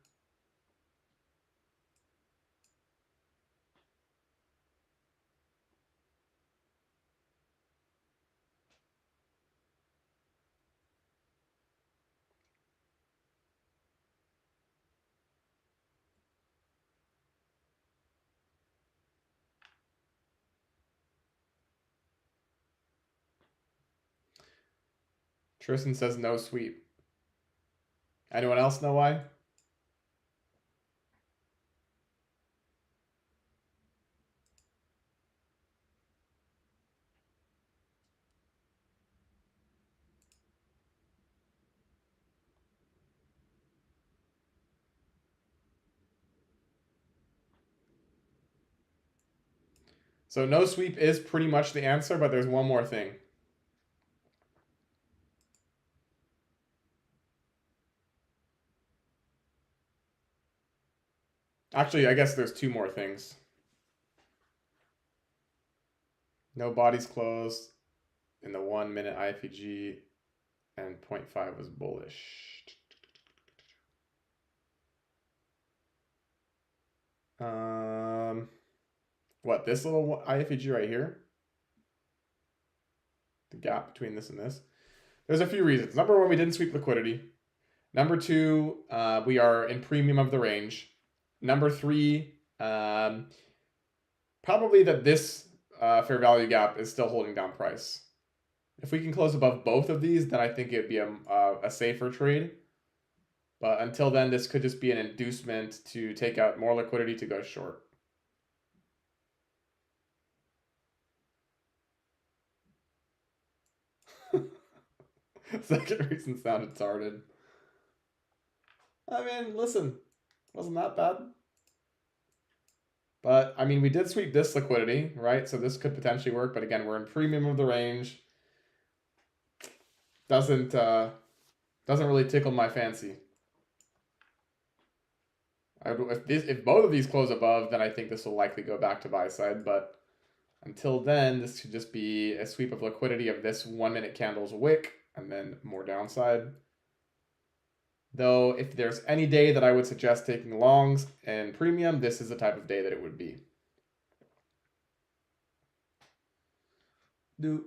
Tristan says no sweep. Anyone else know why? So no sweep is pretty much the answer, but there's one more thing. Actually, I guess there's two more things. No bodies closed in the 1 minute IFEG, and 0.5 was bullish. What, this little IFEG right here? The gap between this and this? There's a few reasons. Number one, we didn't sweep liquidity. Number two, we are in premium of the range. Number three, probably that this fair value gap is still holding down price. If we can close above both of these, then I think it'd be a safer trade. But until then, this could just be an inducement to take out more liquidity to go short. Second reason sounded retarded. I mean, listen, wasn't that bad. But I mean, we did sweep this liquidity, right? So this could potentially work. But again, we're in premium of the range. Doesn't really tickle my fancy. If both of these close above, then I think this will likely go back to buy side. But until then, this should just be a sweep of liquidity of this 1 minute candle's wick and then more downside. Though, if there's any day that I would suggest taking longs and premium, this is the type of day that it would be. Do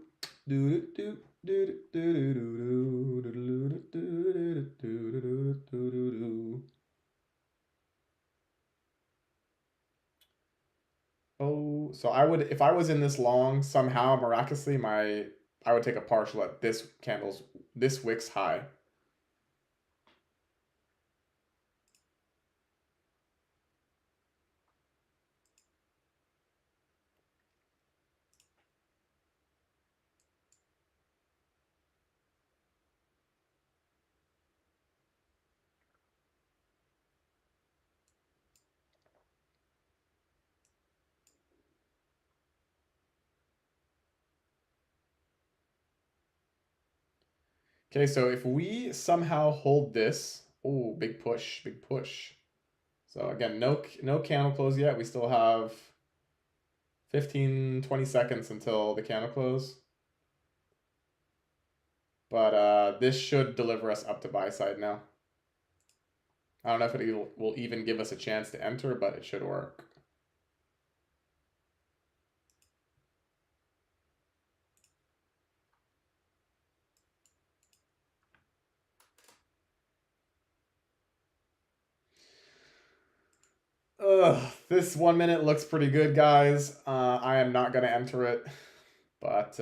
do do do do do do do do do do. Oh, so I would, if I was in this long somehow miraculously, I would take a partial at this wick's high. Okay, so if we somehow hold this, oh, big push, big push. So again, no candle close yet. We still have 15, 20 seconds until the candle close. But this should deliver us up to buy side now. I don't know if it will even give us a chance to enter, but it should work. Ugh, this 1 minute looks pretty good, guys. I am not going to enter it, but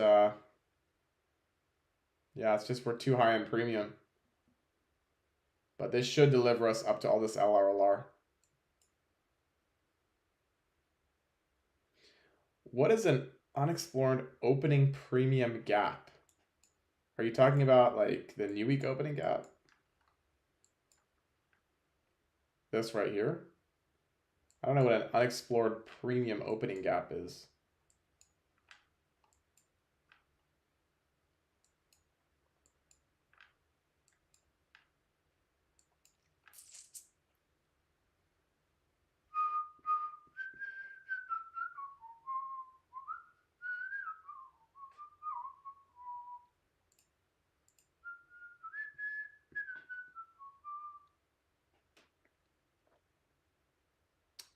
yeah, it's just we're too high in premium. But this should deliver us up to all this LRLR. What is an unexplored opening premium gap? Are you talking about like the new week opening gap? This right here? I don't know what an unexplored premium opening gap is.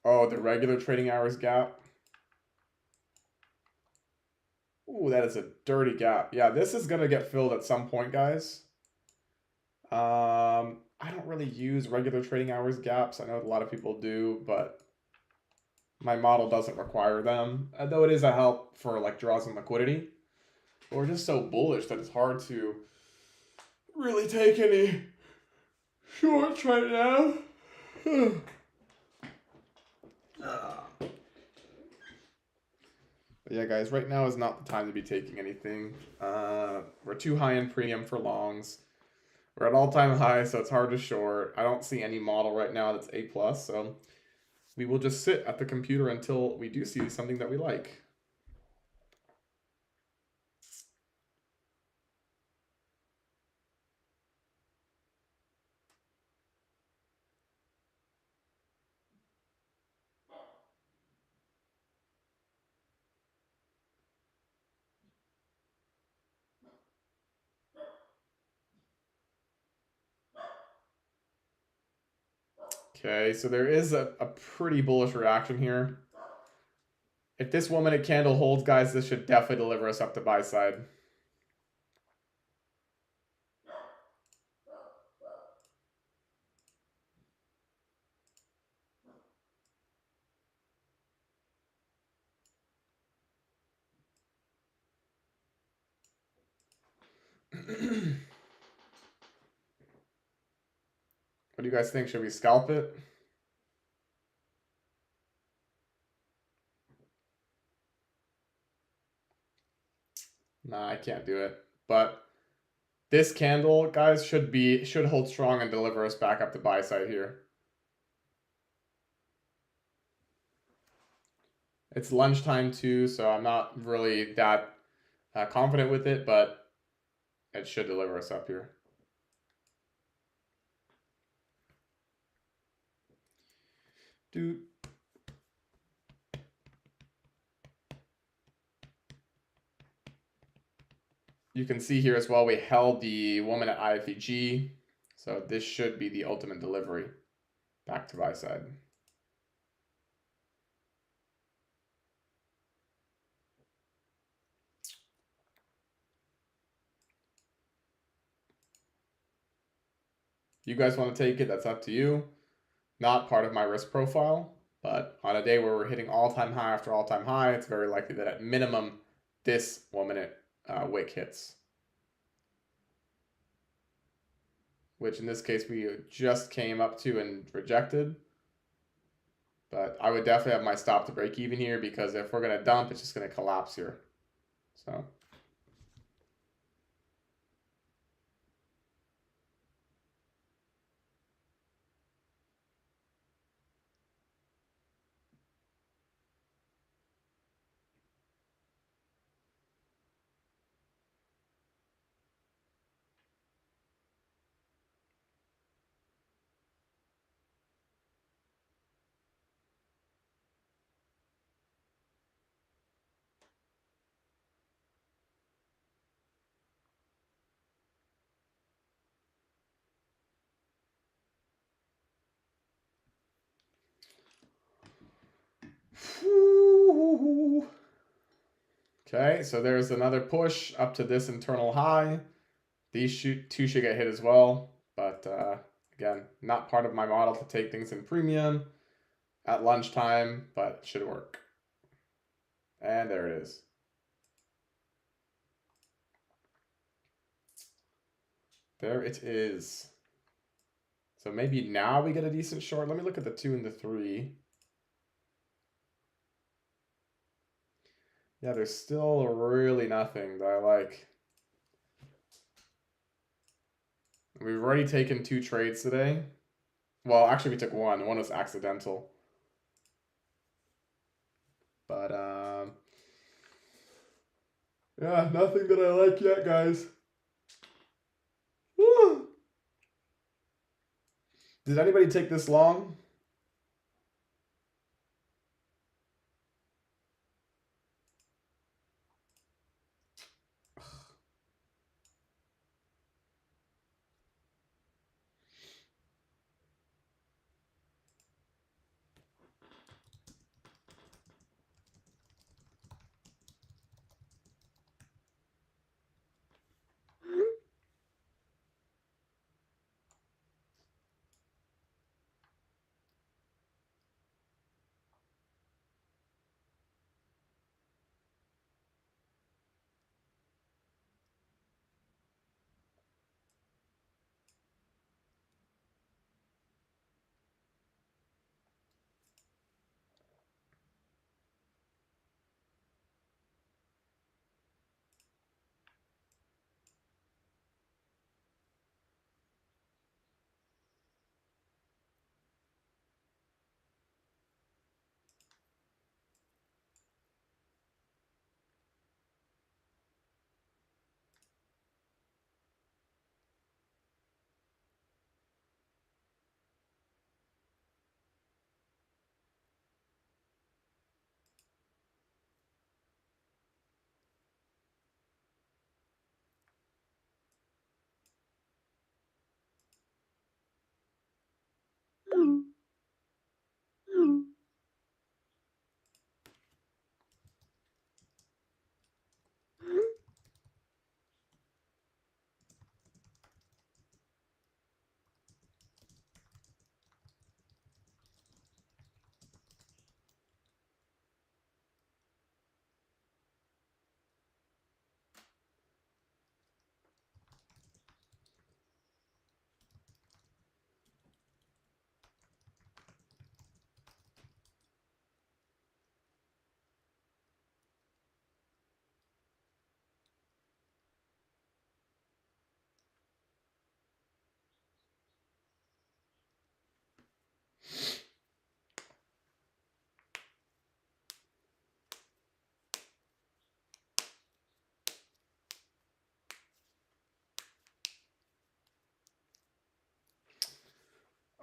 Oh, the regular trading hours gap. Ooh, that is a dirty gap. Yeah, this is going to get filled at some point, guys. I don't really use regular trading hours gaps. I know a lot of people do, but my model doesn't require them. Though it is a help for like draws and liquidity. But we're just so bullish that it's hard to really take any shorts right now. But yeah, guys, right now is not the time to be taking anything. We're too high in premium for longs. We're at all-time high, so it's hard to short. I don't see any model right now that's A+, so we will just sit at the computer until we do see something that we like. Okay, so there is a pretty bullish reaction here. If this 1 minute candle holds, guys, this should definitely deliver us up to buy side. What do you guys think? Should we scalp it? Nah, I can't do it. But This candle, guys, should hold strong and deliver us back up to buy side here. It's lunchtime too, so I'm not really that confident with it, but it should deliver us up here. Dude. You can see here as well, we held the woman at IFEG. So this should be the ultimate delivery back to buy side. You guys want to take it, that's up to you. Not part of my risk profile, but on a day where we're hitting all-time high after all-time high, it's very likely that at minimum, this 1 minute wick hits. Which in this case, we just came up to and rejected. But I would definitely have my stop to break even here, because if we're going to dump, it's just going to collapse here. So... Okay, so there's another push up to this internal high. These two should get hit as well, but again, not part of my model to take things in premium at lunchtime, but should work. And there it is. There it is. So maybe now we get a decent short. Let me look at the 2 and the 3. Yeah, there's still really nothing that I like. We've already taken 2 trades today. Well, actually we took one. One was accidental. But yeah, nothing that I like yet, guys. Woo! Did anybody take this long?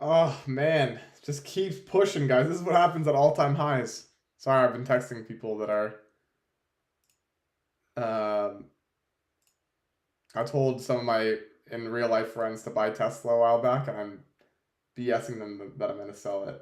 Oh man, just keeps pushing, guys. This is what happens at all-time highs. Sorry, I've been texting people that are. Um, I told some of my in real life friends to buy Tesla a while back, and I'm BSing them that I'm going to sell it.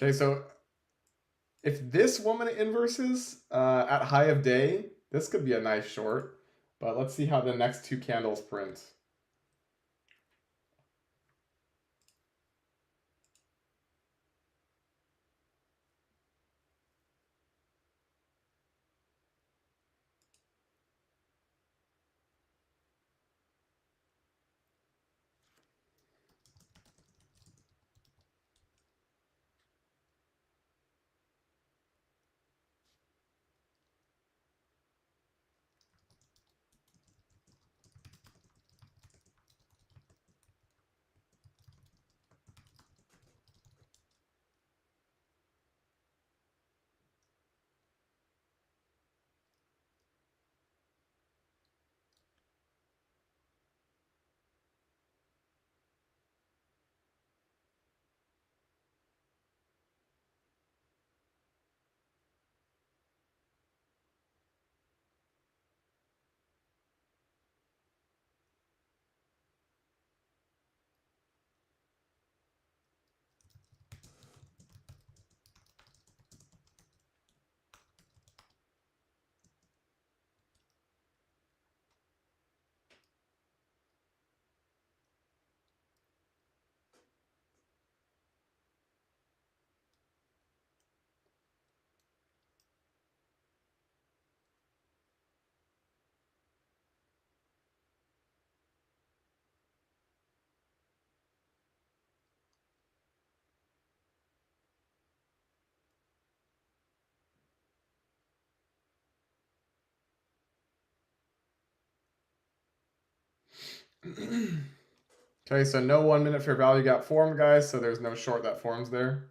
Okay, so if this woman inverses at high of day, this could be a nice short. But let's see how the next two candles print. Okay, so no 1 minute fair value got formed, guys, so there's no short that forms there.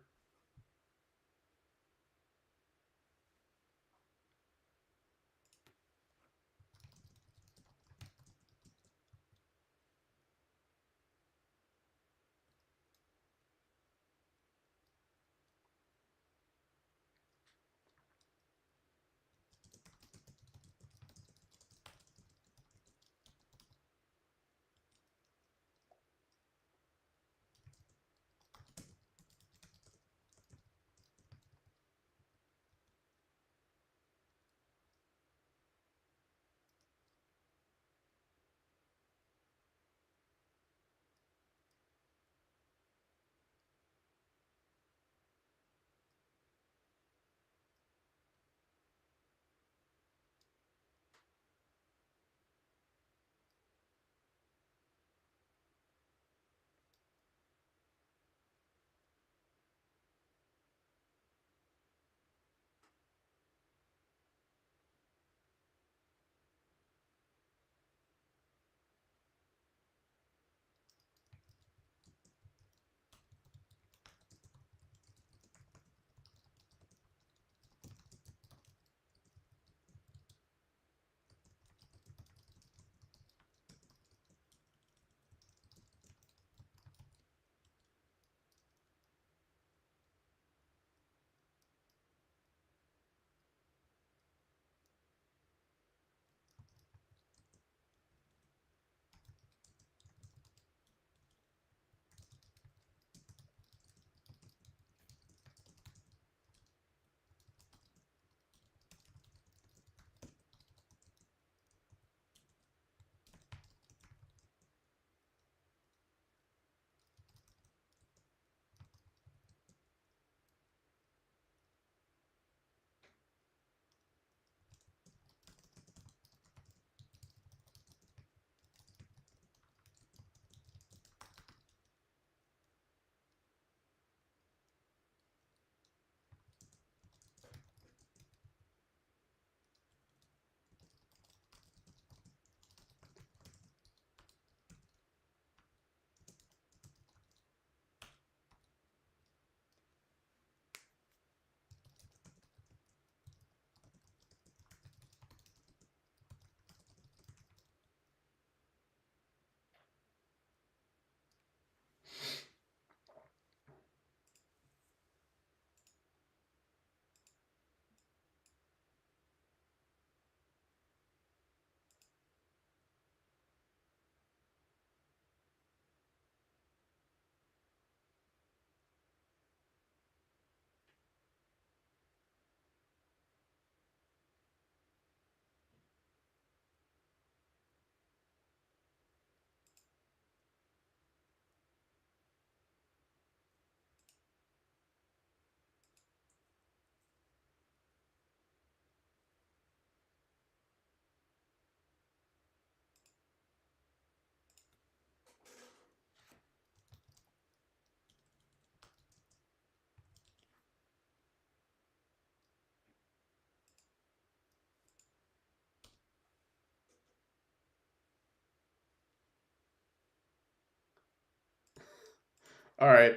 All right.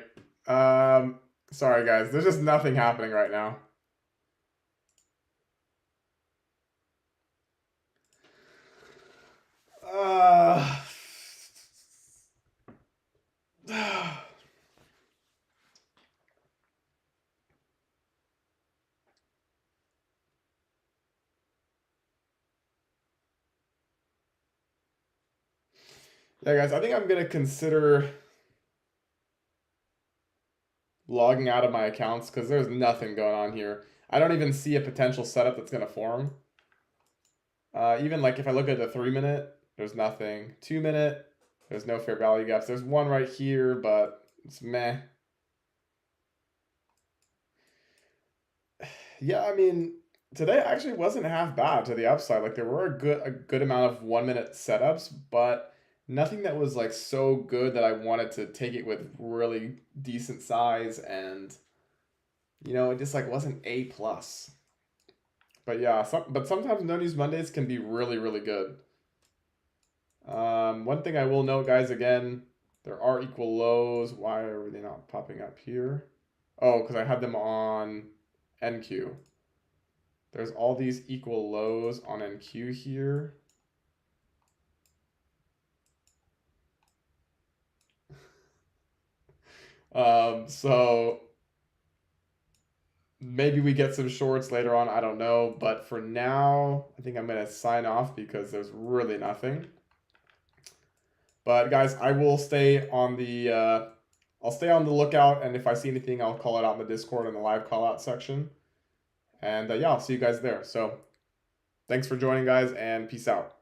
Um, Sorry guys, there's just nothing happening right now. Uh, yeah, guys, I think I'm gonna consider logging out of my accounts because there's nothing going on here. I don't even see a potential setup that's gonna form. Even like if I look at the 3 minute, there's nothing. 2 minute, there's no fair value gaps. There's one right here, but it's meh. Yeah, I mean, today actually wasn't half bad to the upside. Like there were a good amount of 1 minute setups, but nothing that was like so good that I wanted to take it with really decent size, and it just like wasn't A plus. But yeah, but sometimes no news Mondays can be really, really good. One thing I will note, guys, again, there are equal lows. Why are they not popping up here? Oh, because I had them on NQ. There's all these equal lows on NQ here. So maybe we get some shorts later on. I don't know. But for now, I think I'm going to sign off because there's really nothing. But guys, I will stay on the I'll stay on the lookout, and if I see anything, I'll call it out in the Discord in the live call out section. And yeah, I'll see you guys there. So thanks for joining, guys, and peace out.